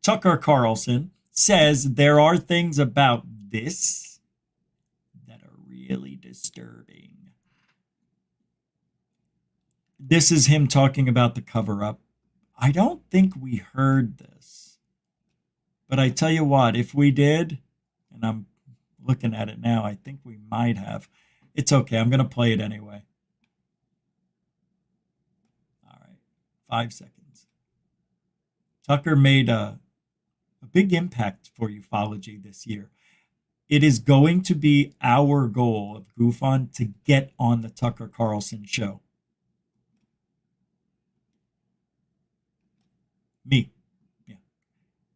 Tucker Carlson says there are things about this that are really disturbing. This is him talking about the cover-up. I don't think we heard this. But I tell you what, if we did, and I'm looking at it now, I think we might have. It's okay. I'm going to play it anyway. All right. 5 seconds. Tucker made a big impact for ufology this year. It is going to be our goal of GUFON to get on the Tucker Carlson show. Me. Yeah.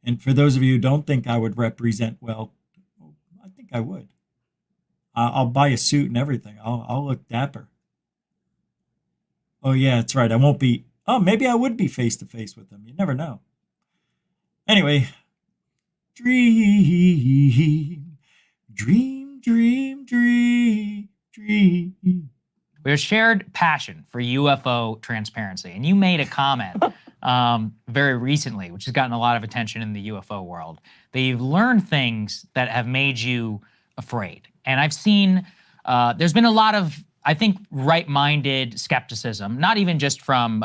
And for those of you who don't think I would represent well, I think I would. I'll buy a suit and everything. I'll look dapper. Oh, yeah, that's right. I won't be. Oh, maybe I would be face to face with them. You never know. Anyway, dream, dream, dream, dream, tree.
We have shared passion for UFO transparency, and you made a comment very recently, which has gotten a lot of attention in the UFO world, that you've learned things that have made you afraid. And I've seen there's been a lot of, I think, right-minded skepticism, not even just from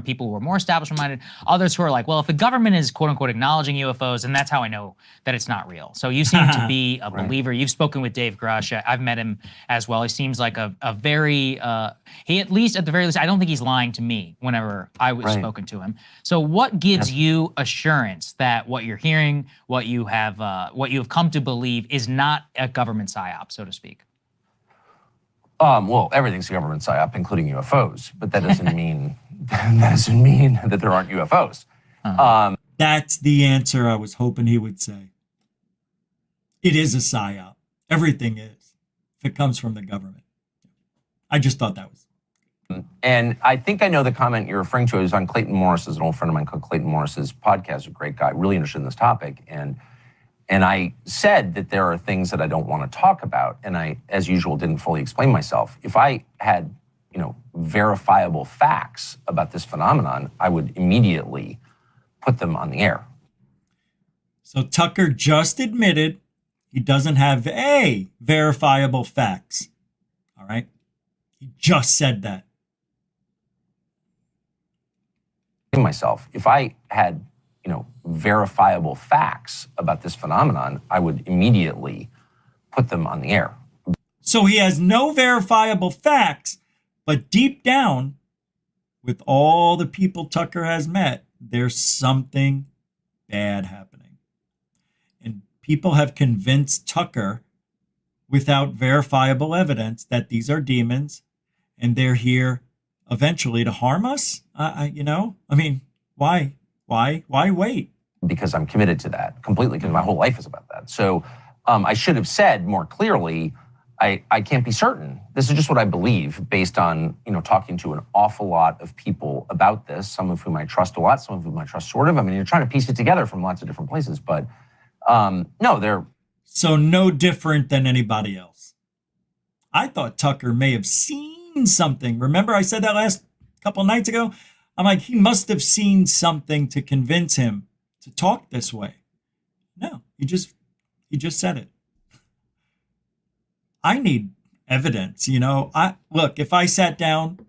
people who are more establishment-minded, others who are like, well, if the government is quote-unquote acknowledging UFOs, and that's how I know that it's not real. So you seem to be a believer. You've spoken with Dave Grush. I've met him as well. He seems like a very, he at the very least, I don't think he's lying to me whenever I was spoken to him. So what gives you assurance that what you're hearing, what you have come to believe is not a government psyop, so to speak?
Well, everything's a government psyop, including UFOs, but that doesn't mean that there aren't UFOs.
That's the answer I was hoping he would say. It is a psyop. Everything is, if it comes from the government. I just thought that was.
And I think I know the comment you're referring to. It was on Clayton Morris's, an old friend of mine called Clayton Morris's podcast, a great guy, really interested in this topic. And I said that there are things that I don't want to talk about, and I, as usual, didn't fully explain myself. If I had, verifiable facts about this phenomenon, I would immediately put them on the air.
So Tucker just admitted he doesn't have verifiable facts. All right? He just said that.
Myself, if I had verifiable facts about this phenomenon, I would immediately put them on the air.
So he has no verifiable facts, but deep down, with all the people Tucker has met, there's something bad happening. And people have convinced Tucker, without verifiable evidence, that these are demons and they're here eventually to harm us. Why? Why wait?
Because I'm committed to that completely, because my whole life is about that. So I should have said more clearly, I can't be certain. This is just what I believe based on, talking to an awful lot of people about this, some of whom I trust a lot, some of whom I trust sort of. I mean, you're trying to piece it together from lots of different places, but no, they're...
So no different than anybody else. I thought Tucker may have seen something. Remember I said that last couple of nights ago? I'm like, he must have seen something to convince him to talk this way. No, he just said it. I need evidence, Look, if I sat down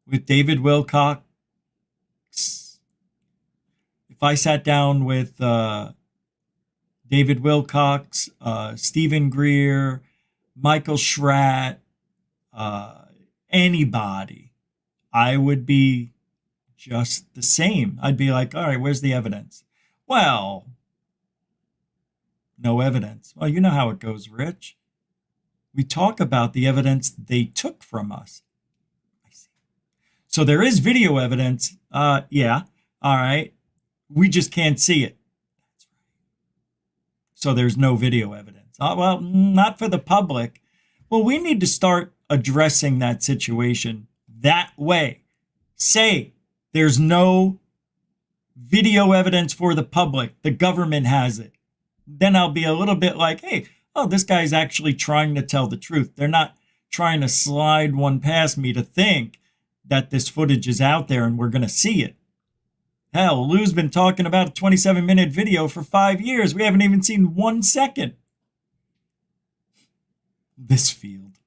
with David Wilcox, if I sat down with David Wilcox, Stephen Greer, Michael Schratt, anybody, I would be just the same. I'd be like, all right, where's the evidence? Well, no evidence. Well, you know how it goes, Rich. We talk about the evidence they took from us. I see. So there is video evidence. Yeah. All right. We just can't see it. That's right. So there's no video evidence. Well, not for the public. Well, we need to start addressing that situation that way. Say there's no video evidence for the public. The government has it. Then I'll be a little bit like, hey, this guy's actually trying to tell the truth. They're not trying to slide one past me to think that this footage is out there and we're going to see it. Hell, Lou's been talking about a 27-minute video for 5 years. We haven't even seen 1 second. This field.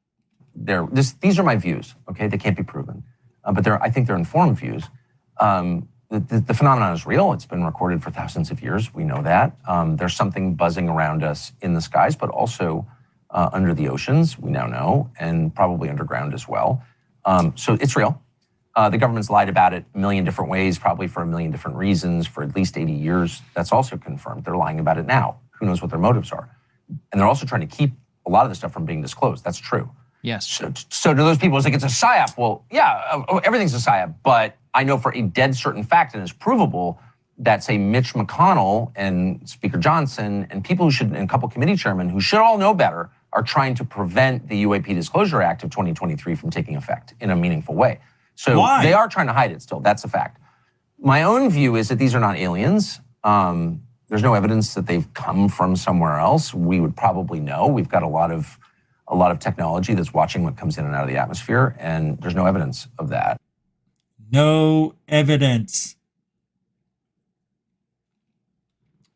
These are my views, okay? They can't be proven. But I think they're informed views. The phenomenon is real. It's been recorded for thousands of years. We know that. There's something buzzing around us in the skies, but also under the oceans, we now know, and probably underground as well. So it's real. The government's lied about it a million different ways, probably for a million different reasons, for at least 80 years. That's also confirmed. They're lying about it now. Who knows what their motives are? And they're also trying to keep a lot of the stuff from being disclosed. That's true.
Yes.
So to those people, it's like, it's a psyop. Well, yeah, everything's a psyop. But I know for a dead certain fact, and it's provable, that, say, Mitch McConnell and Speaker Johnson and people who should, and a couple committee chairmen who should all know better, are trying to prevent the UAP Disclosure Act of 2023 from taking effect in a meaningful way. So they are trying to hide it still. That's a fact. My own view is that these are not aliens. There's no evidence that they've come from somewhere else. We would probably know. We've got a lot of a lot of technology that's watching what comes in and out of the atmosphere, and there's no evidence of that.
No evidence.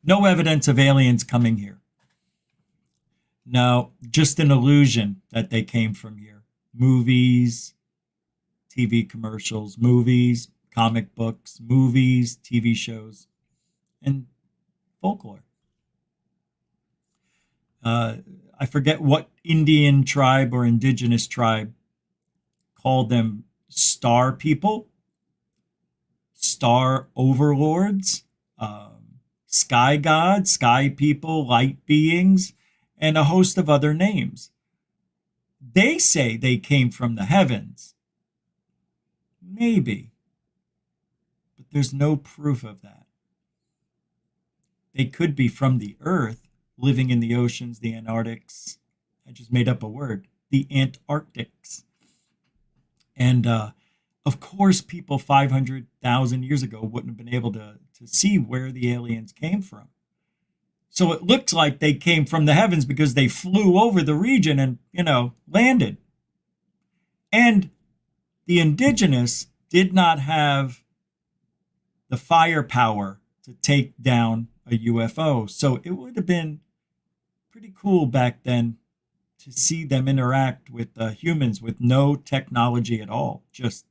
No evidence of aliens coming here. No, just an illusion that they came from here. Movies, TV commercials, movies, comic books, movies, TV shows, and folklore. I forget what Indian tribe or indigenous tribe called them star people, star overlords, sky gods, sky people, light beings, and a host of other names. They say they came from the heavens. Maybe. But there's no proof of that. They could be from the earth, living in the oceans, the Antarctics. I just made up a word. The Antarctics. And of course, people 500,000 years ago wouldn't have been able to see where the aliens came from. So it looks like they came from the heavens because they flew over the region and, landed. And the indigenous did not have the firepower to take down a UFO. So it would have been pretty cool back then to see them interact with humans with no technology at all, just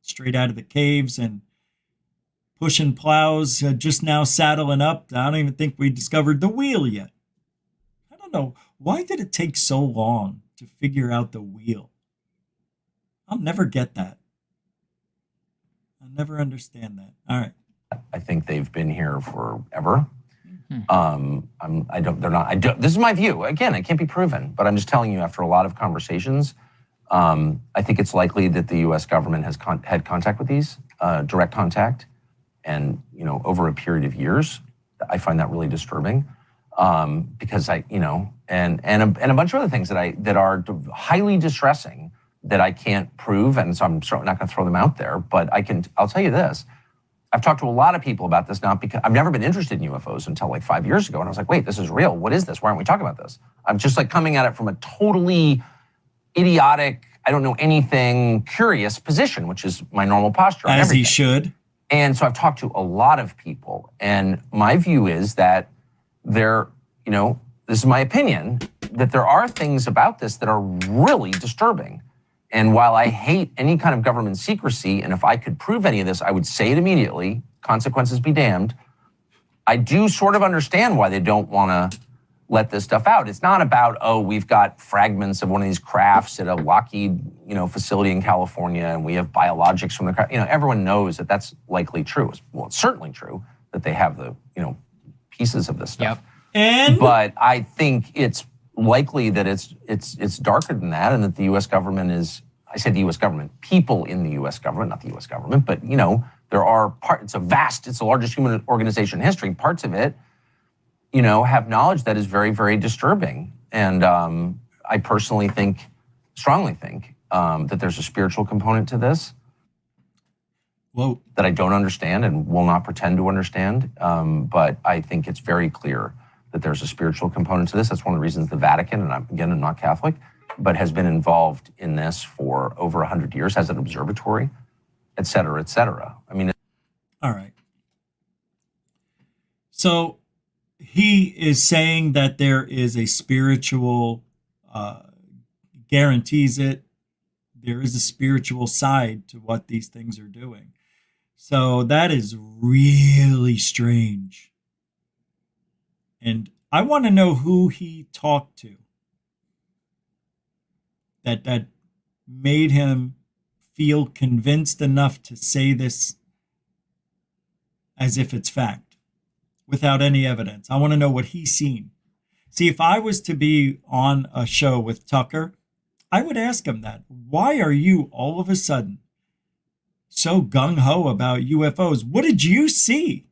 straight out of the caves and pushing plows, just now saddling up. I don't even think we discovered the wheel yet. I don't know. Why did it take so long to figure out the wheel? I'll never get that. I'll never understand that. All right.
I think they've been here forever. This is my view. Again, it can't be proven, but I'm just telling you after a lot of conversations, I think it's likely that the U.S. government has had contact with these, direct contact. And, over a period of years, I find that really disturbing because and a bunch of other things that are highly distressing that I can't prove. And so I'm certainly not going to throw them out there, but I'll tell you this. I've talked to a lot of people about this, not because I've never been interested in UFOs until like 5 years ago. And I was like, wait, this is real. What is this? Why aren't we talking about this? I'm just like coming at it from a totally idiotic, I don't know anything, curious position, which is my normal posture.
As he should.
And so I've talked to a lot of people, and my view is that this is my opinion, that there are things about this that are really disturbing. And while I hate any kind of government secrecy, and if I could prove any of this, I would say it immediately, consequences be damned, I do sort of understand why they don't want to let this stuff out. It's not about, we've got fragments of one of these crafts at a Lockheed, facility in California, and we have biologics from the craft. Everyone knows that that's likely true. Well, it's certainly true that they have the, pieces of this stuff.
Yep.
But I think it's likely that it's darker than that, and that the U.S. government is, I said the U.S. government, people in the U.S. government, not the U.S. government, but, there are it's the largest human organization in history. Parts of it, have knowledge that is very, very disturbing. And I personally strongly think, that there's a spiritual component to this.
Whoa.
That I don't understand and will not pretend to understand. But I think it's very clear that there's a spiritual component to this. That's one of the reasons the Vatican, and I'm not Catholic, but has been involved in this for over 100 years as an observatory, et cetera, et cetera. I mean.
All right. So he is saying that there is a spiritual, guarantees it. There is a spiritual side to what these things are doing. So that is really strange. And I want to know who he talked to that made him feel convinced enough to say this as if it's fact, without any evidence. I want to know what he's seen. See, if I was to be on a show with Tucker, I would ask him that. Why are you all of a sudden so gung-ho about UFOs? What did you see?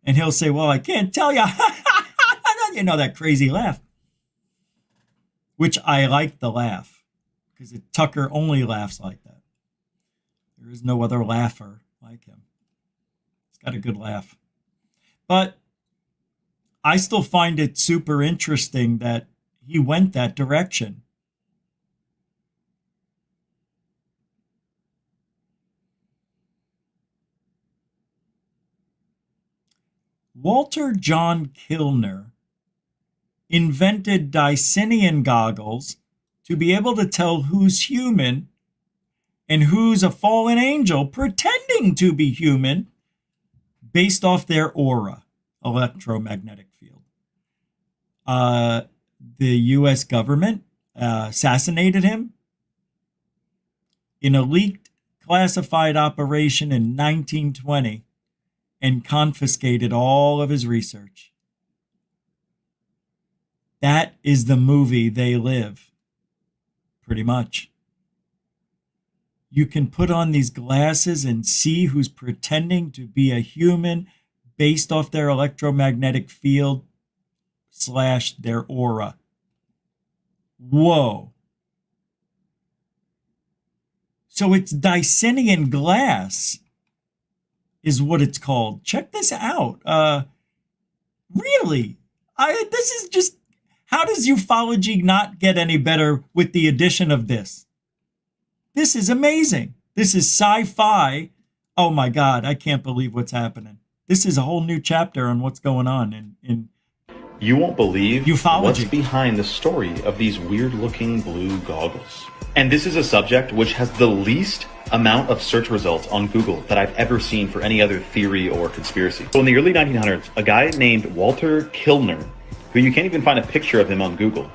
And he'll say, well, I can't tell you. That crazy laugh. Which I like the laugh, because Tucker only laughs like that. There is no other laugher like him. He's got a good laugh. But I still find it super interesting that he went that direction. Walter John Kilner invented Dicinian goggles to be able to tell who's human and who's a fallen angel pretending to be human based off their aura, electromagnetic field. The U.S. government assassinated him in a leaked classified operation in 1920 and confiscated all of his research. That is the movie They Live, pretty much. You can put on these glasses and see who's pretending to be a human based off their electromagnetic field / their aura. Whoa. So it's Dicinian glass is what it's called. Check this out. Really? This is just, how does ufology not get any better with the addition of this? This is amazing. This is sci-fi. Oh my God, I can't believe what's happening. This is a whole new chapter on what's going on in
You won't believe
ufology.
What's behind the story of these weird-looking blue goggles. And this is a subject which has the least amount of search results on Google that I've ever seen for any other theory or conspiracy. So in the early 1900s, a guy named Walter Kilner, who you can't even find a picture of him on Google,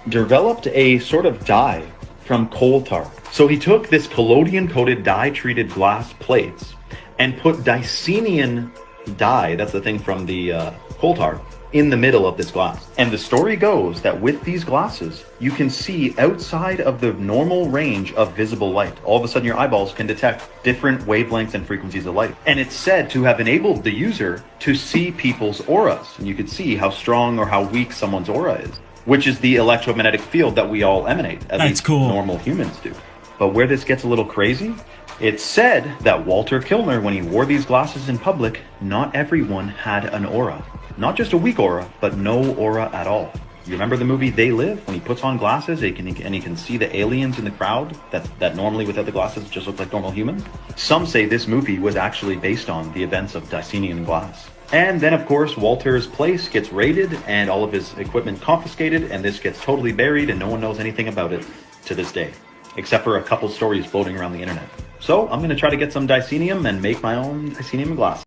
developed a sort of dye from coal tar. So he took this collodion-coated dye-treated glass plates and put Dicinian dye, that's the thing from the coal tar, in the middle of this glass. And the story goes that with these glasses, you can see outside of the normal range of visible light. All of a sudden your eyeballs can detect different wavelengths and frequencies of light. And it's said to have enabled the user to see people's auras. And you could see how strong or how weak someone's aura is, which is the electromagnetic field that we all emanate, at least normal humans do. But where this gets a little crazy, it's said that Walter Kilner, when he wore these glasses in public, not everyone had an aura. Not just a weak aura, but no aura at all. You remember the movie They Live? When he puts on glasses and he can see the aliens in the crowd that normally without the glasses just look like normal humans? Some say this movie was actually based on the events of Dicinian glass. And then, of course, Walter's place gets raided and all of his equipment confiscated, and this gets totally buried and no one knows anything about it to this day, except for a couple stories floating around the internet. So I'm going to try to get some Dicinium and make my own Dicinium glass.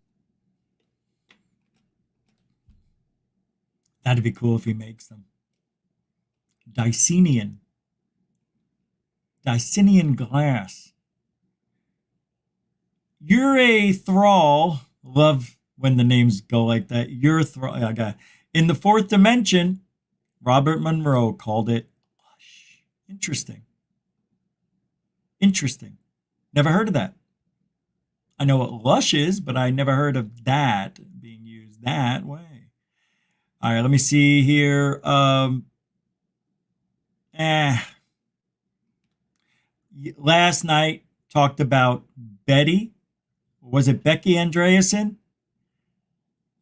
That'd be cool if he makes them. Dicinian glass. You're a thrall. Love when the names go like that. You're a thrall. Okay. In the fourth dimension, Robert Monroe called it lush. Interesting. Never heard of that. I know what lush is, but I never heard of that being used that way. All right, let me see here. Last night talked about Betty. Was it Becky Andreasen?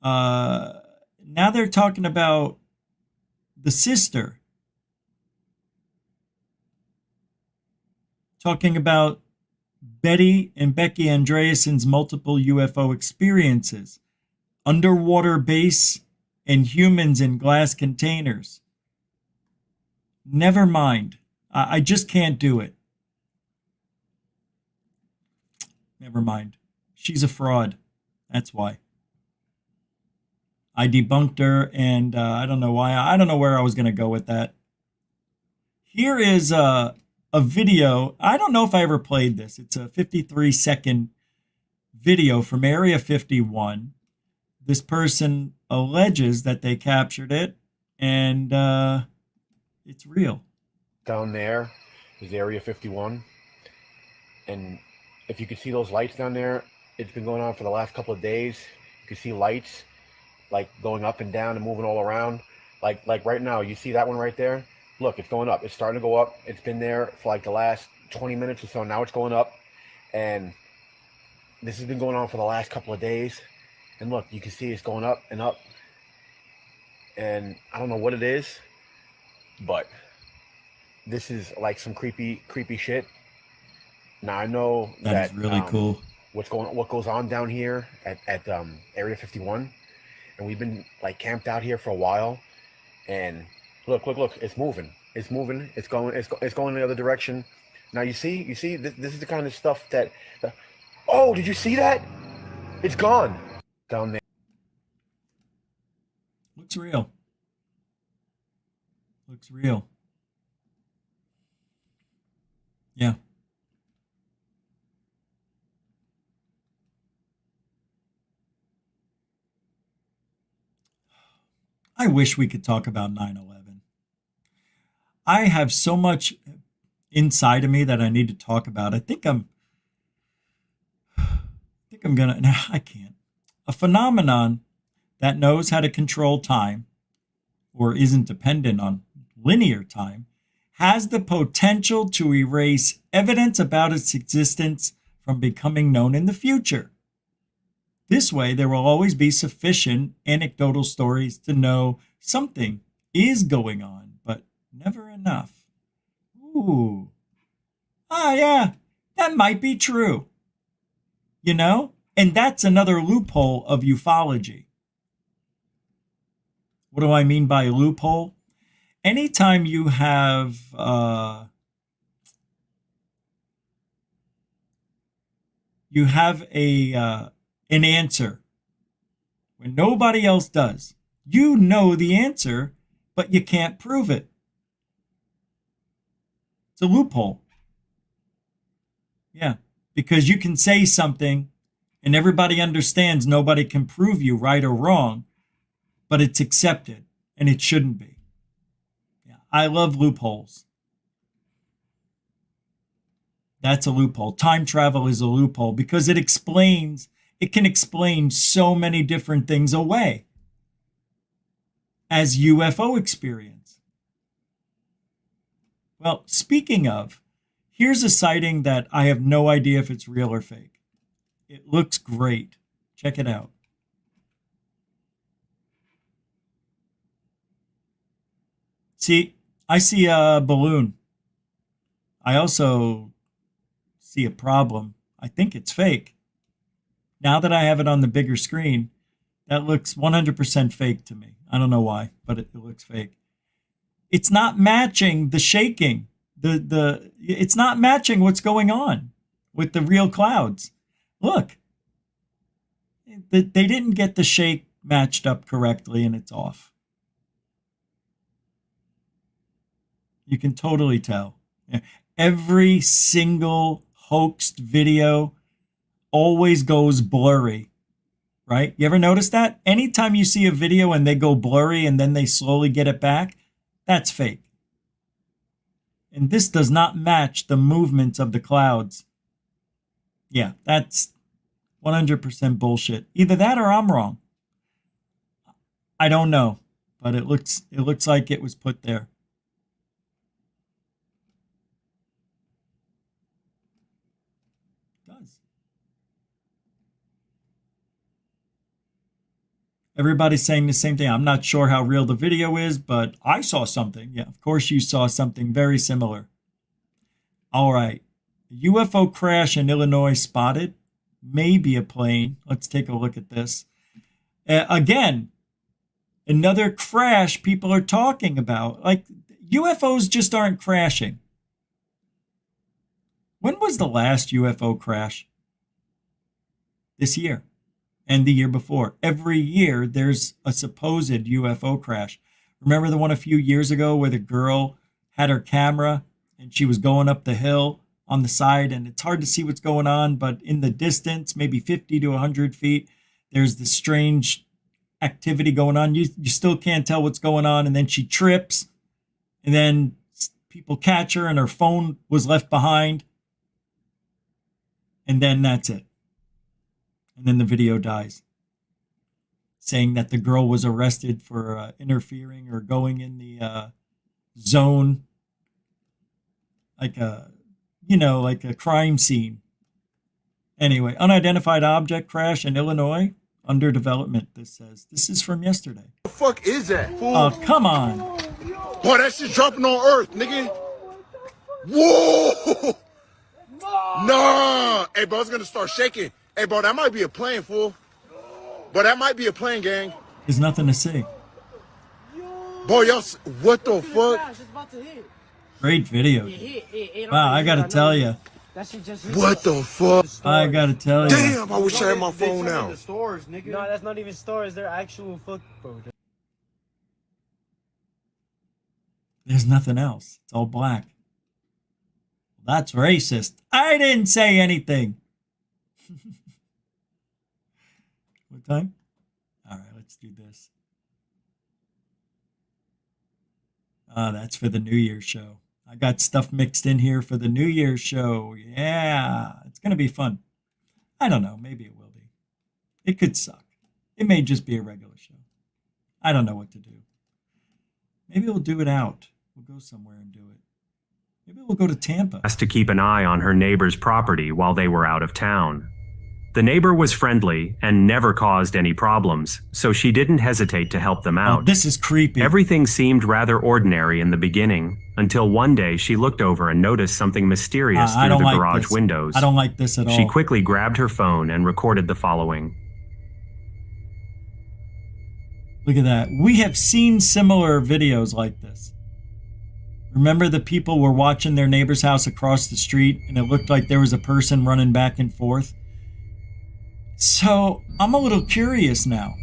Now they're talking about the sister. Talking about Betty and Becky Andreasen's multiple UFO experiences. Underwater base and humans in glass containers. Never mind. I just can't do it. Never mind. She's a fraud. That's why. I debunked her, and I don't know why. I don't know where I was going to go with that. Here is a video. I don't know if I ever played this. It's a 53-second video from Area 51. This person alleges that they captured it, and it's real.
Down there is Area 51, and if you can see those lights down there, it's been going on for the last couple of days. You can see lights like going up and down and moving all around. Like right now, you see that one right there? Look, it's going up. It's starting to go up. It's been there for like the last 20 minutes or so. Now it's going up, and this has been going on for the last couple of days. And look, you can see it's going up and up. And I don't know what it is, but this is like some creepy shit. Now I know
that is really cool.
What goes on down here at Area 51. and we've been like camped out here for a while. And look, it's moving. It's moving. It's going in the other direction. Now you see, this is the kind of stuff that. Oh, did you see that? It's gone down there.
Looks real. Looks real. Yeah. I wish we could talk about 9/11. I have so much inside of me that I need to talk about. I think I'm gonna. No, I can't. A phenomenon that knows how to control time, or isn't dependent on linear time, has the potential to erase evidence about its existence from becoming known in the future. This way, there will always be sufficient anecdotal stories to know something is going on, but never enough. Ooh. Ah, yeah, that might be true. You know? And that's another loophole of ufology. What do I mean by loophole? Anytime you have an answer when nobody else does. You know the answer, but you can't prove it. It's a loophole. Yeah, because you can say something and everybody understands nobody can prove you right or wrong, but it's accepted and it shouldn't be. Yeah, I love loopholes. That's a loophole. Time travel is a loophole because it can explain so many different things away as UFO experience. Well, speaking of, here's a sighting that I have no idea if it's real or fake. It looks great. Check it out. See, I see a balloon. I also see a problem. I think it's fake. Now that I have it on the bigger screen, that looks 100% fake to me. I don't know why, but it looks fake. It's not matching the shaking. It's not matching what's going on with the real clouds. Look, they didn't get the shake matched up correctly and it's off. You can totally tell. Every single hoaxed video always goes blurry, right? You ever notice that? Anytime you see a video and they go blurry and then they slowly get it back, that's fake. And this does not match the movements of the clouds. Yeah, that's 100% bullshit. Either that or I'm wrong. I don't know, but it looks like it was put there. It does. Everybody's saying the same thing. I'm not sure how real the video is, but I saw something. Yeah, of course you saw something very similar. All right. UFO crash in Illinois spotted. Maybe a plane. Let's take a look at this. Again, another crash people are talking about. Like, UFOs just aren't crashing. When was the last UFO crash? This year and the year before. Every year there's a supposed UFO crash. Remember the one a few years ago where the girl had her camera and she was going up the hill on the side and it's hard to see what's going on, but in the distance, maybe 50 to 100 feet, there's this strange activity going on. You still can't tell what's going on. And then she trips and then people catch her and her phone was left behind. And then that's it. And then the video dies, saying that the girl was arrested for interfering or going in the zone, like a crime scene. Anyway, unidentified object crash in Illinois under development. This says this is from yesterday.
What the fuck is that, fool?
Oh, come on.
Boy, that shit dropping on Earth, nigga. Whoa! Nah! Hey, bro, it's gonna start shaking. Hey, bro, that might be a plane, fool. But that might be a plane, gang.
There's nothing to see.
Boy, y'all, what the fuck?
Great video. Wow, I gotta tell you.
What the fuck?
I gotta tell you.
Damn, I wish I had my phone now.
No, that's not even stores. They're actual fuck, bro.
There's nothing else. It's all black. That's racist. I didn't say anything. What time? All right, let's do this. That's for the New Year's show. I got stuff mixed in here for the New Year's show. Yeah, it's going to be fun. I don't know. Maybe it will be. It could suck. It may just be a regular show. I don't know what to do. Maybe we'll do it out. We'll go somewhere and do it. Maybe we'll go to Tampa.
Asked to keep an eye on her neighbor's property while they were out of town. The neighbor was friendly and never caused any problems, so she didn't hesitate to help them out.
Oh, this is creepy.
Everything seemed rather ordinary in the beginning, until one day she looked over and noticed something mysterious through the garage windows.
I don't like this at all.
She quickly grabbed her phone and recorded the following.
Look at that. We have seen similar videos like this. Remember the people were watching their neighbor's house across the street and it looked like there was a person running back and forth? So I'm a little curious now.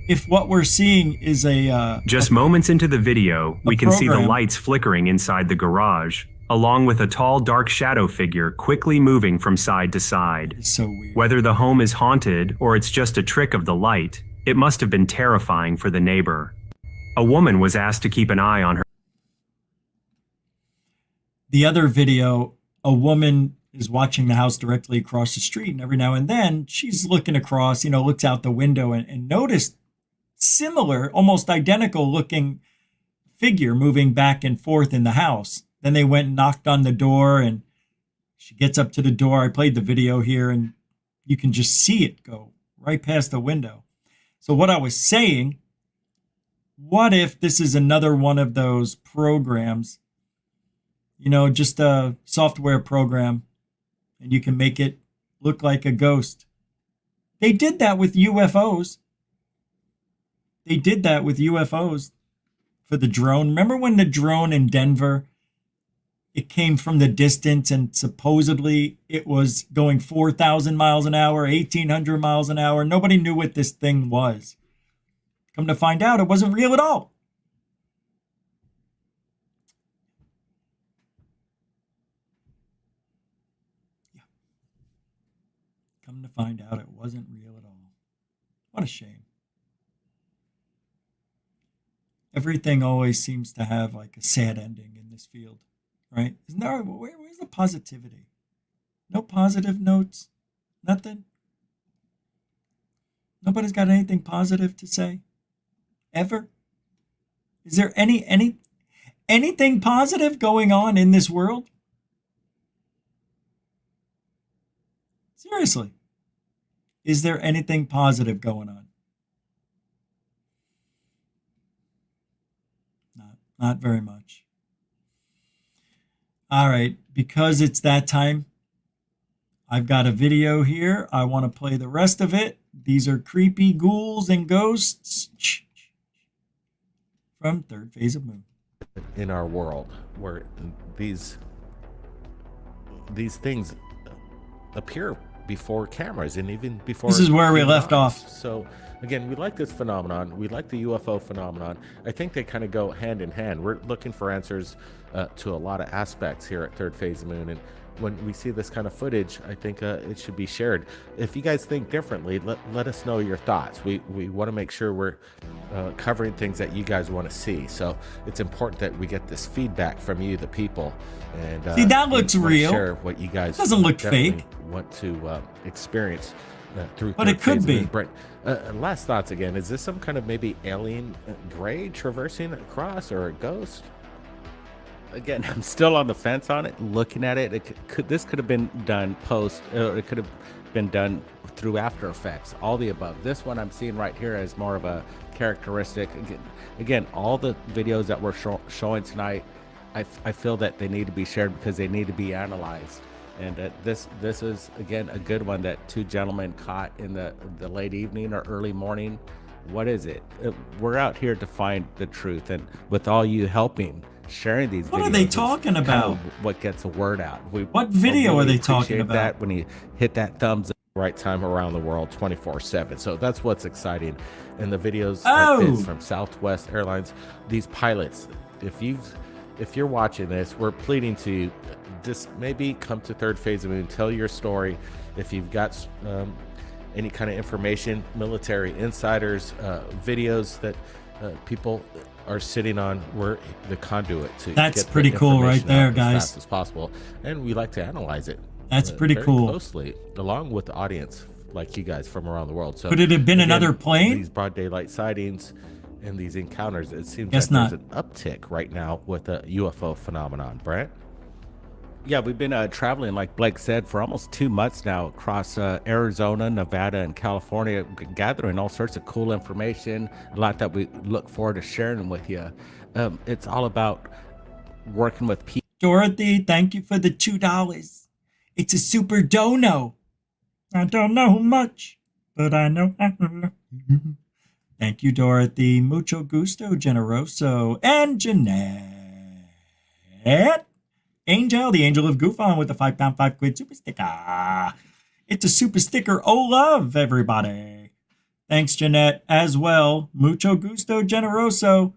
If what we're seeing is
Just moments into the video, we can see the
program.
lights flickering inside the garage, along with a tall, dark shadow figure quickly moving from side to side.
It's so weird.
Whether the home is haunted or it's just a trick of the light, it must have been terrifying for the neighbor. A woman was asked to keep an eye on her.
The other video, a woman is watching the house directly across the street, and every now and then she's looking across, looks out the window and noticed similar, almost identical looking figure moving back and forth in the house. Then they went and knocked on the door and she gets up to the door. I played the video here and you can just see it go right past the window. So what I was saying, what if this is another one of those programs, just a software program, and you can make it look like a ghost? They did that with UFOs. They did that with UFOs for the drone. Remember when the drone in Denver, it came from the distance and supposedly it was going 4,000 miles an hour, 1,800 miles an hour. Nobody knew what this thing was. Come to find out, it wasn't real at all. Yeah. Come to find out, it wasn't real at all. What a shame. Everything always seems to have like a sad ending in this field, right? Isn't there, where's the positivity? No positive notes? Nothing? Nobody's got anything positive to say? Ever? Is there anything positive going on in this world? Seriously. Is there anything positive going on? Not very much. All right, because it's that time, I've got a video here. I want to play the rest of it. These are creepy ghouls and ghosts from Third Phase of Moon.
In our world, where these things appear before cameras and even before...
This is where we left off.
So again, we like this phenomenon. We like the UFO phenomenon. I think they kind of go hand in hand. We're looking for answers to a lot of aspects here at Third Phase of Moon. And when we see this kind of footage, I think it should be shared. If you guys think differently, let us know your thoughts. We want to make sure we're covering things that you guys want to see. So it's important that we get this feedback from you, the people. And
see, that looks real.
Share what you guys
doesn't look fake.
Want to experience through.
But it could be.
Last thoughts again. Is this some kind of maybe alien gray traversing across, or a ghost? Again, I'm still on the fence on it. Looking at it, this could have been done post. It could have been done through After Effects. All the above. This one I'm seeing right here is more of a characteristic. Again, all the videos that we're showing tonight, I feel that they need to be shared because they need to be analyzed. And this is again a good one that two gentlemen caught in the late evening or early morning. What is it? We're out here to find the truth, and with all you helping, sharing these videos.
What are they talking about?
What gets the word out?
What video are they talking about?
That when you hit that thumbs up, right time around the world 24/7. So that's what's exciting. And the videos like this from Southwest Airlines, these pilots, if you're watching this, we're pleading to you, just maybe come to Third Phase of the Moon, tell your story. If you've got any kind of information, military insiders, videos that people are sitting on, we're the conduit to
That's
get
pretty
the
cool right
information
there,
out
guys.
as fast as possible. And we like to analyze it.
That's pretty
very
cool.
Closely, along with the audience like you guys from around the world. So
could it have been another plane?
These broad daylight sightings and these encounters, it seems
Guess
like
not.
there's an uptick right now with the UFO phenomenon. Brent? Yeah, we've been traveling, like Blake said, for almost 2 months now across Arizona, Nevada, and California, gathering all sorts of cool information, a lot that we look forward to sharing with you. It's all about working with people.
Dorothy, thank you for the $2. It's a super dono. I don't know much, but I know. Thank you, Dorothy. Mucho gusto, generoso. And Jeanette. Angel, the angel of GUFON with the £5 5 quid super sticker. It's a super sticker. Oh, love, everybody. Thanks, Jeanette, as well. Mucho gusto, generoso.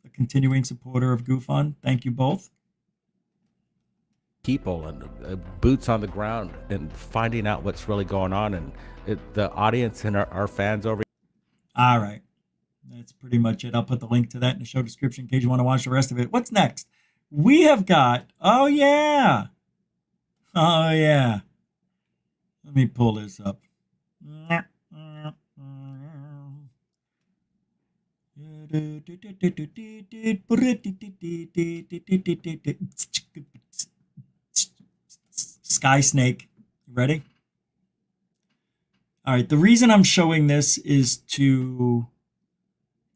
A continuing supporter of GUFON. Thank you both.
People and boots on the ground and finding out what's really going on, and the audience and our fans over.
All right. That's pretty much it. I'll put the link to that in the show description in case you want to watch the rest of it. What's next? We have got, oh yeah. Let me pull this up. Sky Snake. You ready? All right. The reason I'm showing this is to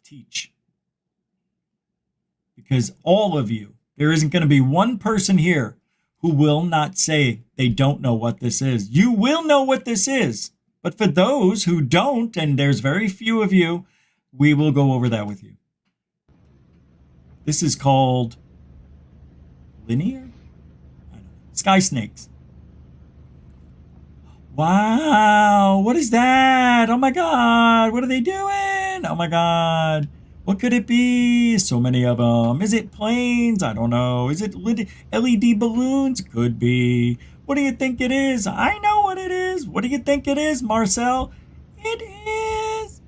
teach. Because all of you, there isn't going to be one person here who will not say they don't know what this is. You will know what this is. But for those who don't, and there's very few of you, we will go over that with you. This is called linear? I don't know. Sky snakes. Wow, what is that? Oh my God, what are they doing? Oh my God, what could it be? So many of them. Is it planes? I don't know. Is it LED balloons? Could be. What do you think it is? I know what it is. What do you think it is, Marcel? It is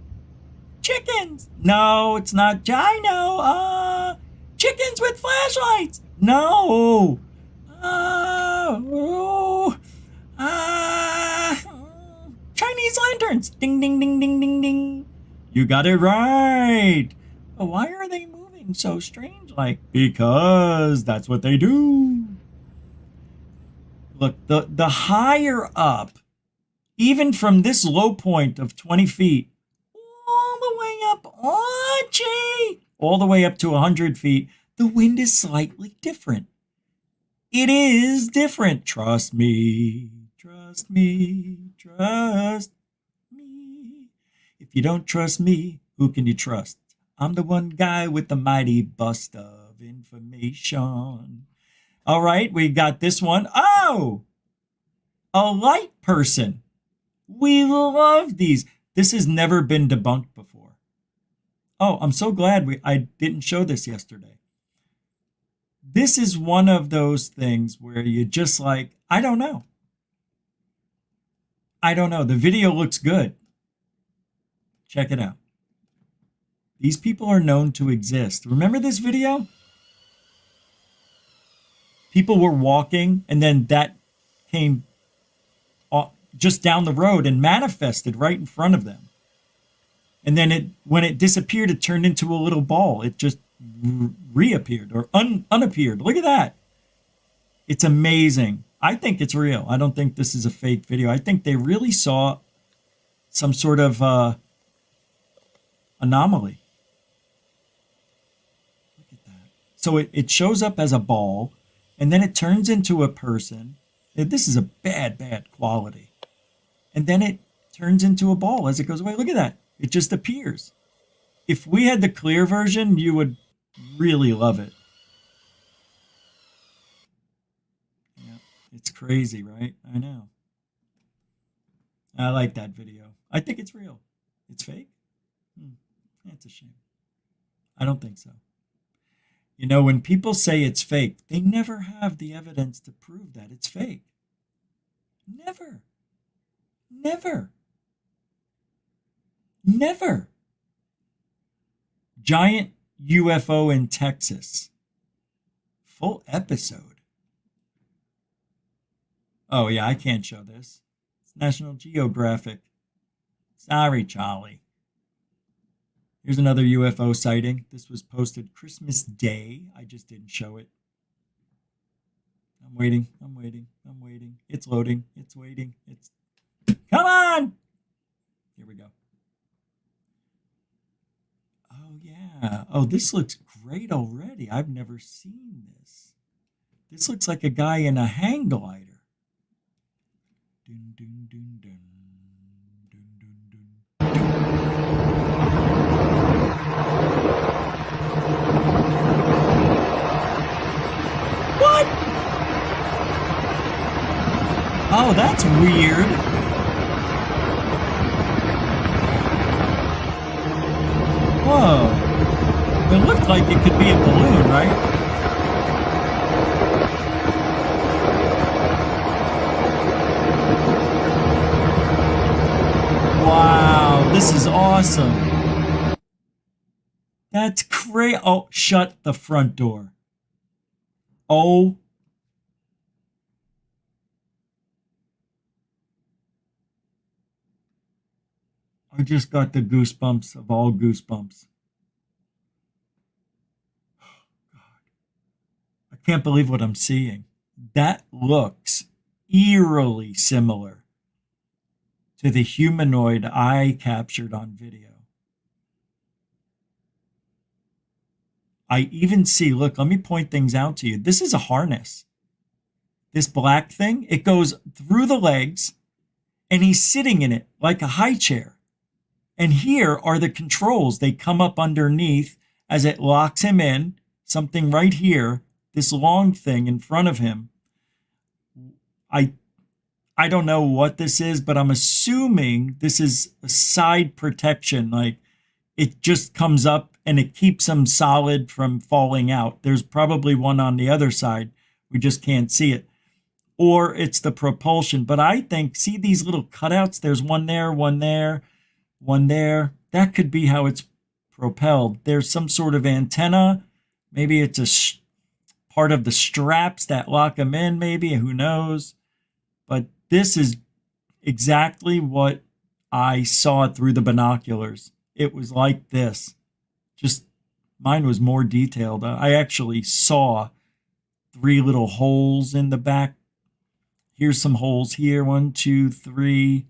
chickens. No, it's not. I know. Chickens with flashlights. No. Chinese lanterns. Ding, ding, ding, ding, ding, ding. You got it right. But why are they moving so strange? Like, because that's what they do. Look, the higher up, even from this low point of 20 feet, all the way up, all the way up to 100 feet, the wind is slightly different. It is different. Trust me, trust me, trust me. If you don't trust me, who can you trust? I'm the one guy with the mighty bust of information. All right, we got this one. Oh, a light person. We love these. This has never been debunked before. Oh, I'm so glad I didn't show this yesterday. This is one of those things where you just like, I don't know. I don't know. The video looks good. Check it out. These people are known to exist. Remember this video? People were walking and then that came just down the road and manifested right in front of them. And then when it disappeared, it turned into a little ball. It just reappeared or unappeared. Look at that. It's amazing. I think it's real. I don't think this is a fake video. I think they really saw some sort of anomaly. Look at that. So it shows up as a ball, and then it turns into a person. This is a bad quality. And then it turns into a ball as it goes away. Look at that. It just appears. If we had the clear version, you would really love it. Yeah, it's crazy, right? I know. I like that video. I think it's real. It's fake? That's a shame. I don't think so. You know, when people say it's fake, they never have the evidence to prove that it's fake. Never. Never. Never. Giant UFO in Texas. Full episode. Oh, yeah, I can't show this. It's National Geographic. Sorry, Charlie. Here's another UFO sighting. This was posted Christmas Day. I just didn't show it. I'm waiting. It's loading. It's waiting. Come on! Here we go. Oh, yeah. Oh, this looks great already. I've never seen this. This looks like a guy in a hang glider. Dun, dun, dun, dun. Dun, dun, dun. What? Oh, that's weird. Whoa. It looked like it could be a balloon, right? Wow, this is awesome. That's great. Oh, shut the front door. Oh. I just got the goosebumps of all goosebumps. Oh, God. I can't believe what I'm seeing. That looks eerily similar to the humanoid I captured on video. I even see, look, let me point things out to you. This is a harness. This black thing, it goes through the legs, and he's sitting in it like a high chair. And here are the controls. They come up underneath as it locks him in, something right here, this long thing in front of him. I don't know what this is, but I'm assuming this is a side protection. Like it just comes up and it keeps him solid from falling out. There's probably one on the other side. We just can't see it. Or it's the propulsion. But I think, see these little cutouts? There's one there, one there, one there. That could be how it's propelled. There's some sort of antenna. Maybe it's a part of the straps that lock him in, maybe. Who knows? But this is exactly what I saw through the binoculars. It was like this. Just mine was more detailed. I actually saw 3 little holes in the back. Here's some holes here. 1, 2, 3.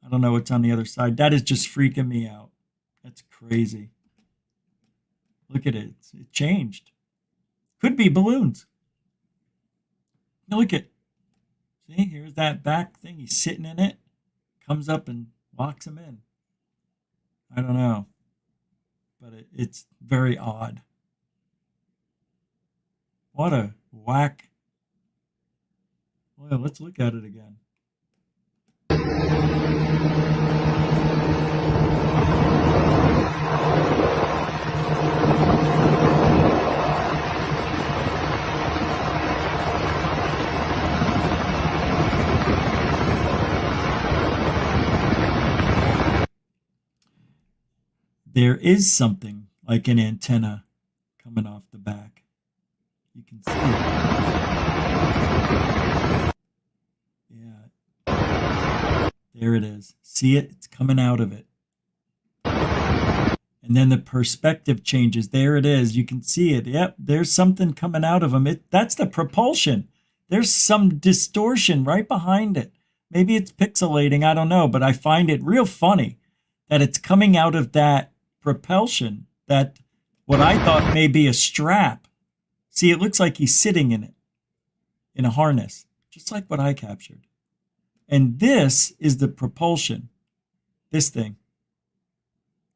I don't know what's on the other side. That is just freaking me out. That's crazy. Look at it. It changed. Could be balloons. Now look at. See, here's that back thing. He's sitting in it. Comes up and locks him in. I don't know. But it's very odd. What a whack. Well, let's look at it again. There is something like an antenna coming off the back. You can see it. Yeah. There it is. See it? It's coming out of it. And then the perspective changes. There it is. You can see it. Yep, there's something coming out of them. That's the propulsion. There's some distortion right behind it. Maybe it's pixelating. I don't know. But I find it real funny that it's coming out of that propulsion, that what I thought may be a strap. See, it looks like he's sitting in it. in a harness, just like what I captured. And this is the propulsion, this thing.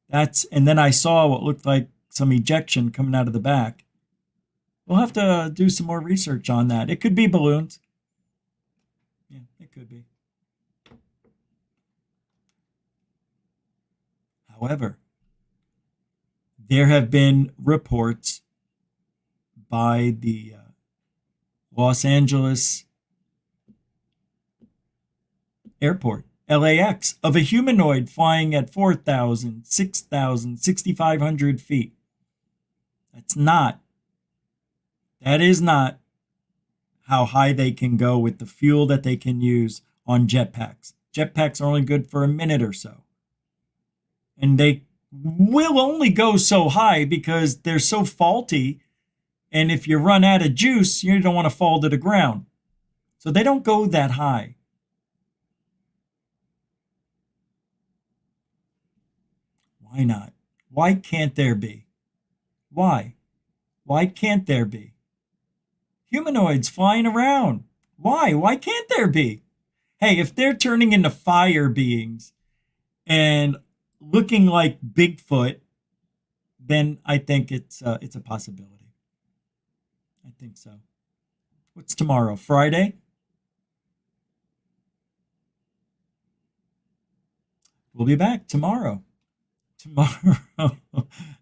And then I saw what looked like some ejection coming out of the back. We'll have to do some more research on that. It could be balloons. Yeah, it could be. However, there have been reports by the Los Angeles airport, LAX, of a humanoid flying at 4,000, 6,000, 6,500 feet. That is not how high they can go with the fuel that they can use on jetpacks. Jetpacks are only good for a minute or so. And they will only go so high because they're so faulty. And if you run out of juice, you don't want to fall to the ground. So they don't go that high. Why not? Why can't there be? Why? Why can't there be? Humanoids flying around. Why? Why can't there be? Hey, if they're turning into fire beings and looking like Bigfoot, then I think it's a possibility. I think so. What's tomorrow? Friday? We'll be back tomorrow.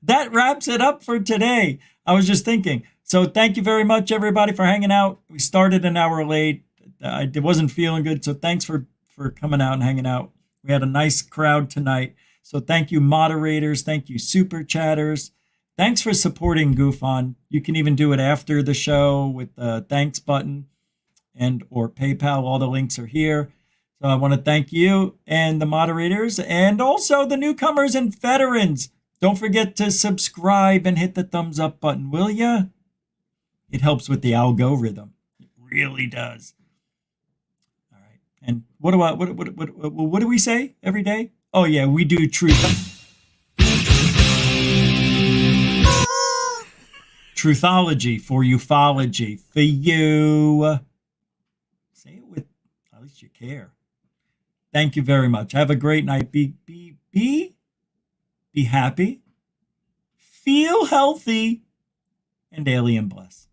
That wraps it up for today. I was just thinking. So thank you very much, everybody, for hanging out. We started an hour late. I wasn't feeling good, so thanks for coming out and hanging out. We had a nice crowd tonight. So thank you, moderators. Thank you, super chatters. Thanks for supporting GUFON. You can even do it after the show with the thanks button and or PayPal. All the links are here. So I want to thank you and the moderators and also the newcomers and veterans. Don't forget to subscribe and hit the thumbs up button, will ya? It helps with the algorithm. It really does. All right. And what do we say every day? Oh yeah, we do truthology for ufology for you. Say it with at least you care. Thank you very much. Have a great night. Be happy. Feel healthy and alien bless.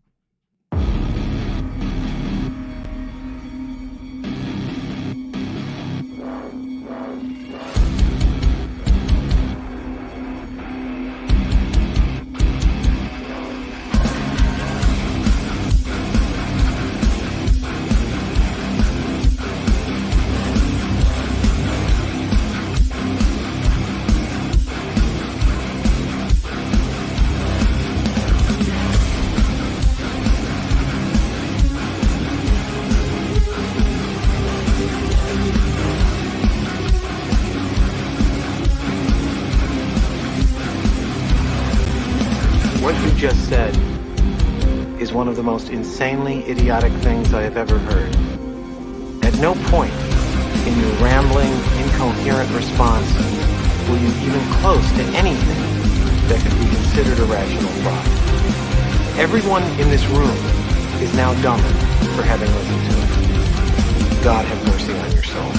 What you just said is one of the most insanely idiotic things I have ever heard. At no point in your rambling, incoherent response were you even close to anything that could be considered a rational thought. Everyone in this room is now dumber for having listened to it. God have mercy on your soul.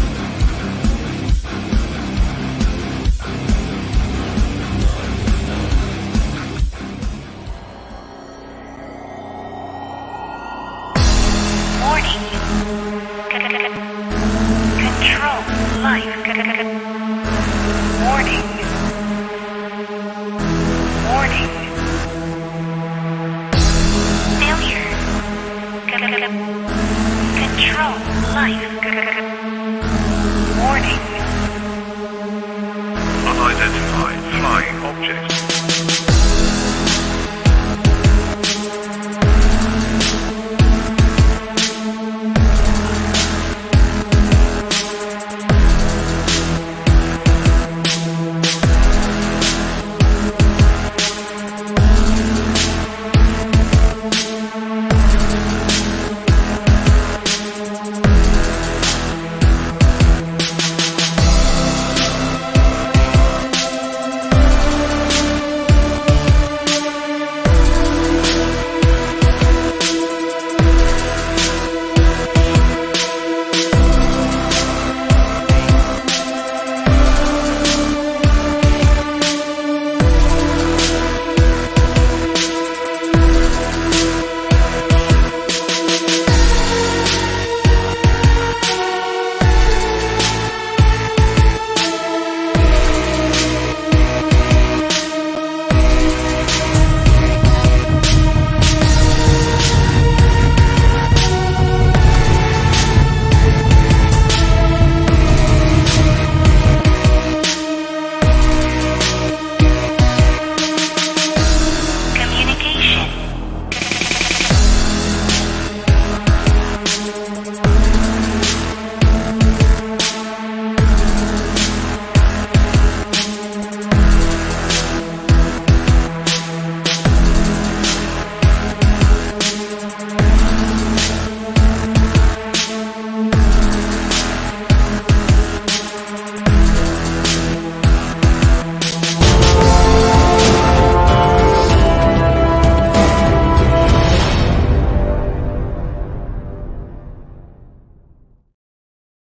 Control life. Warning. Warning. Failure. Control life. Warning.
Unidentified flying objects.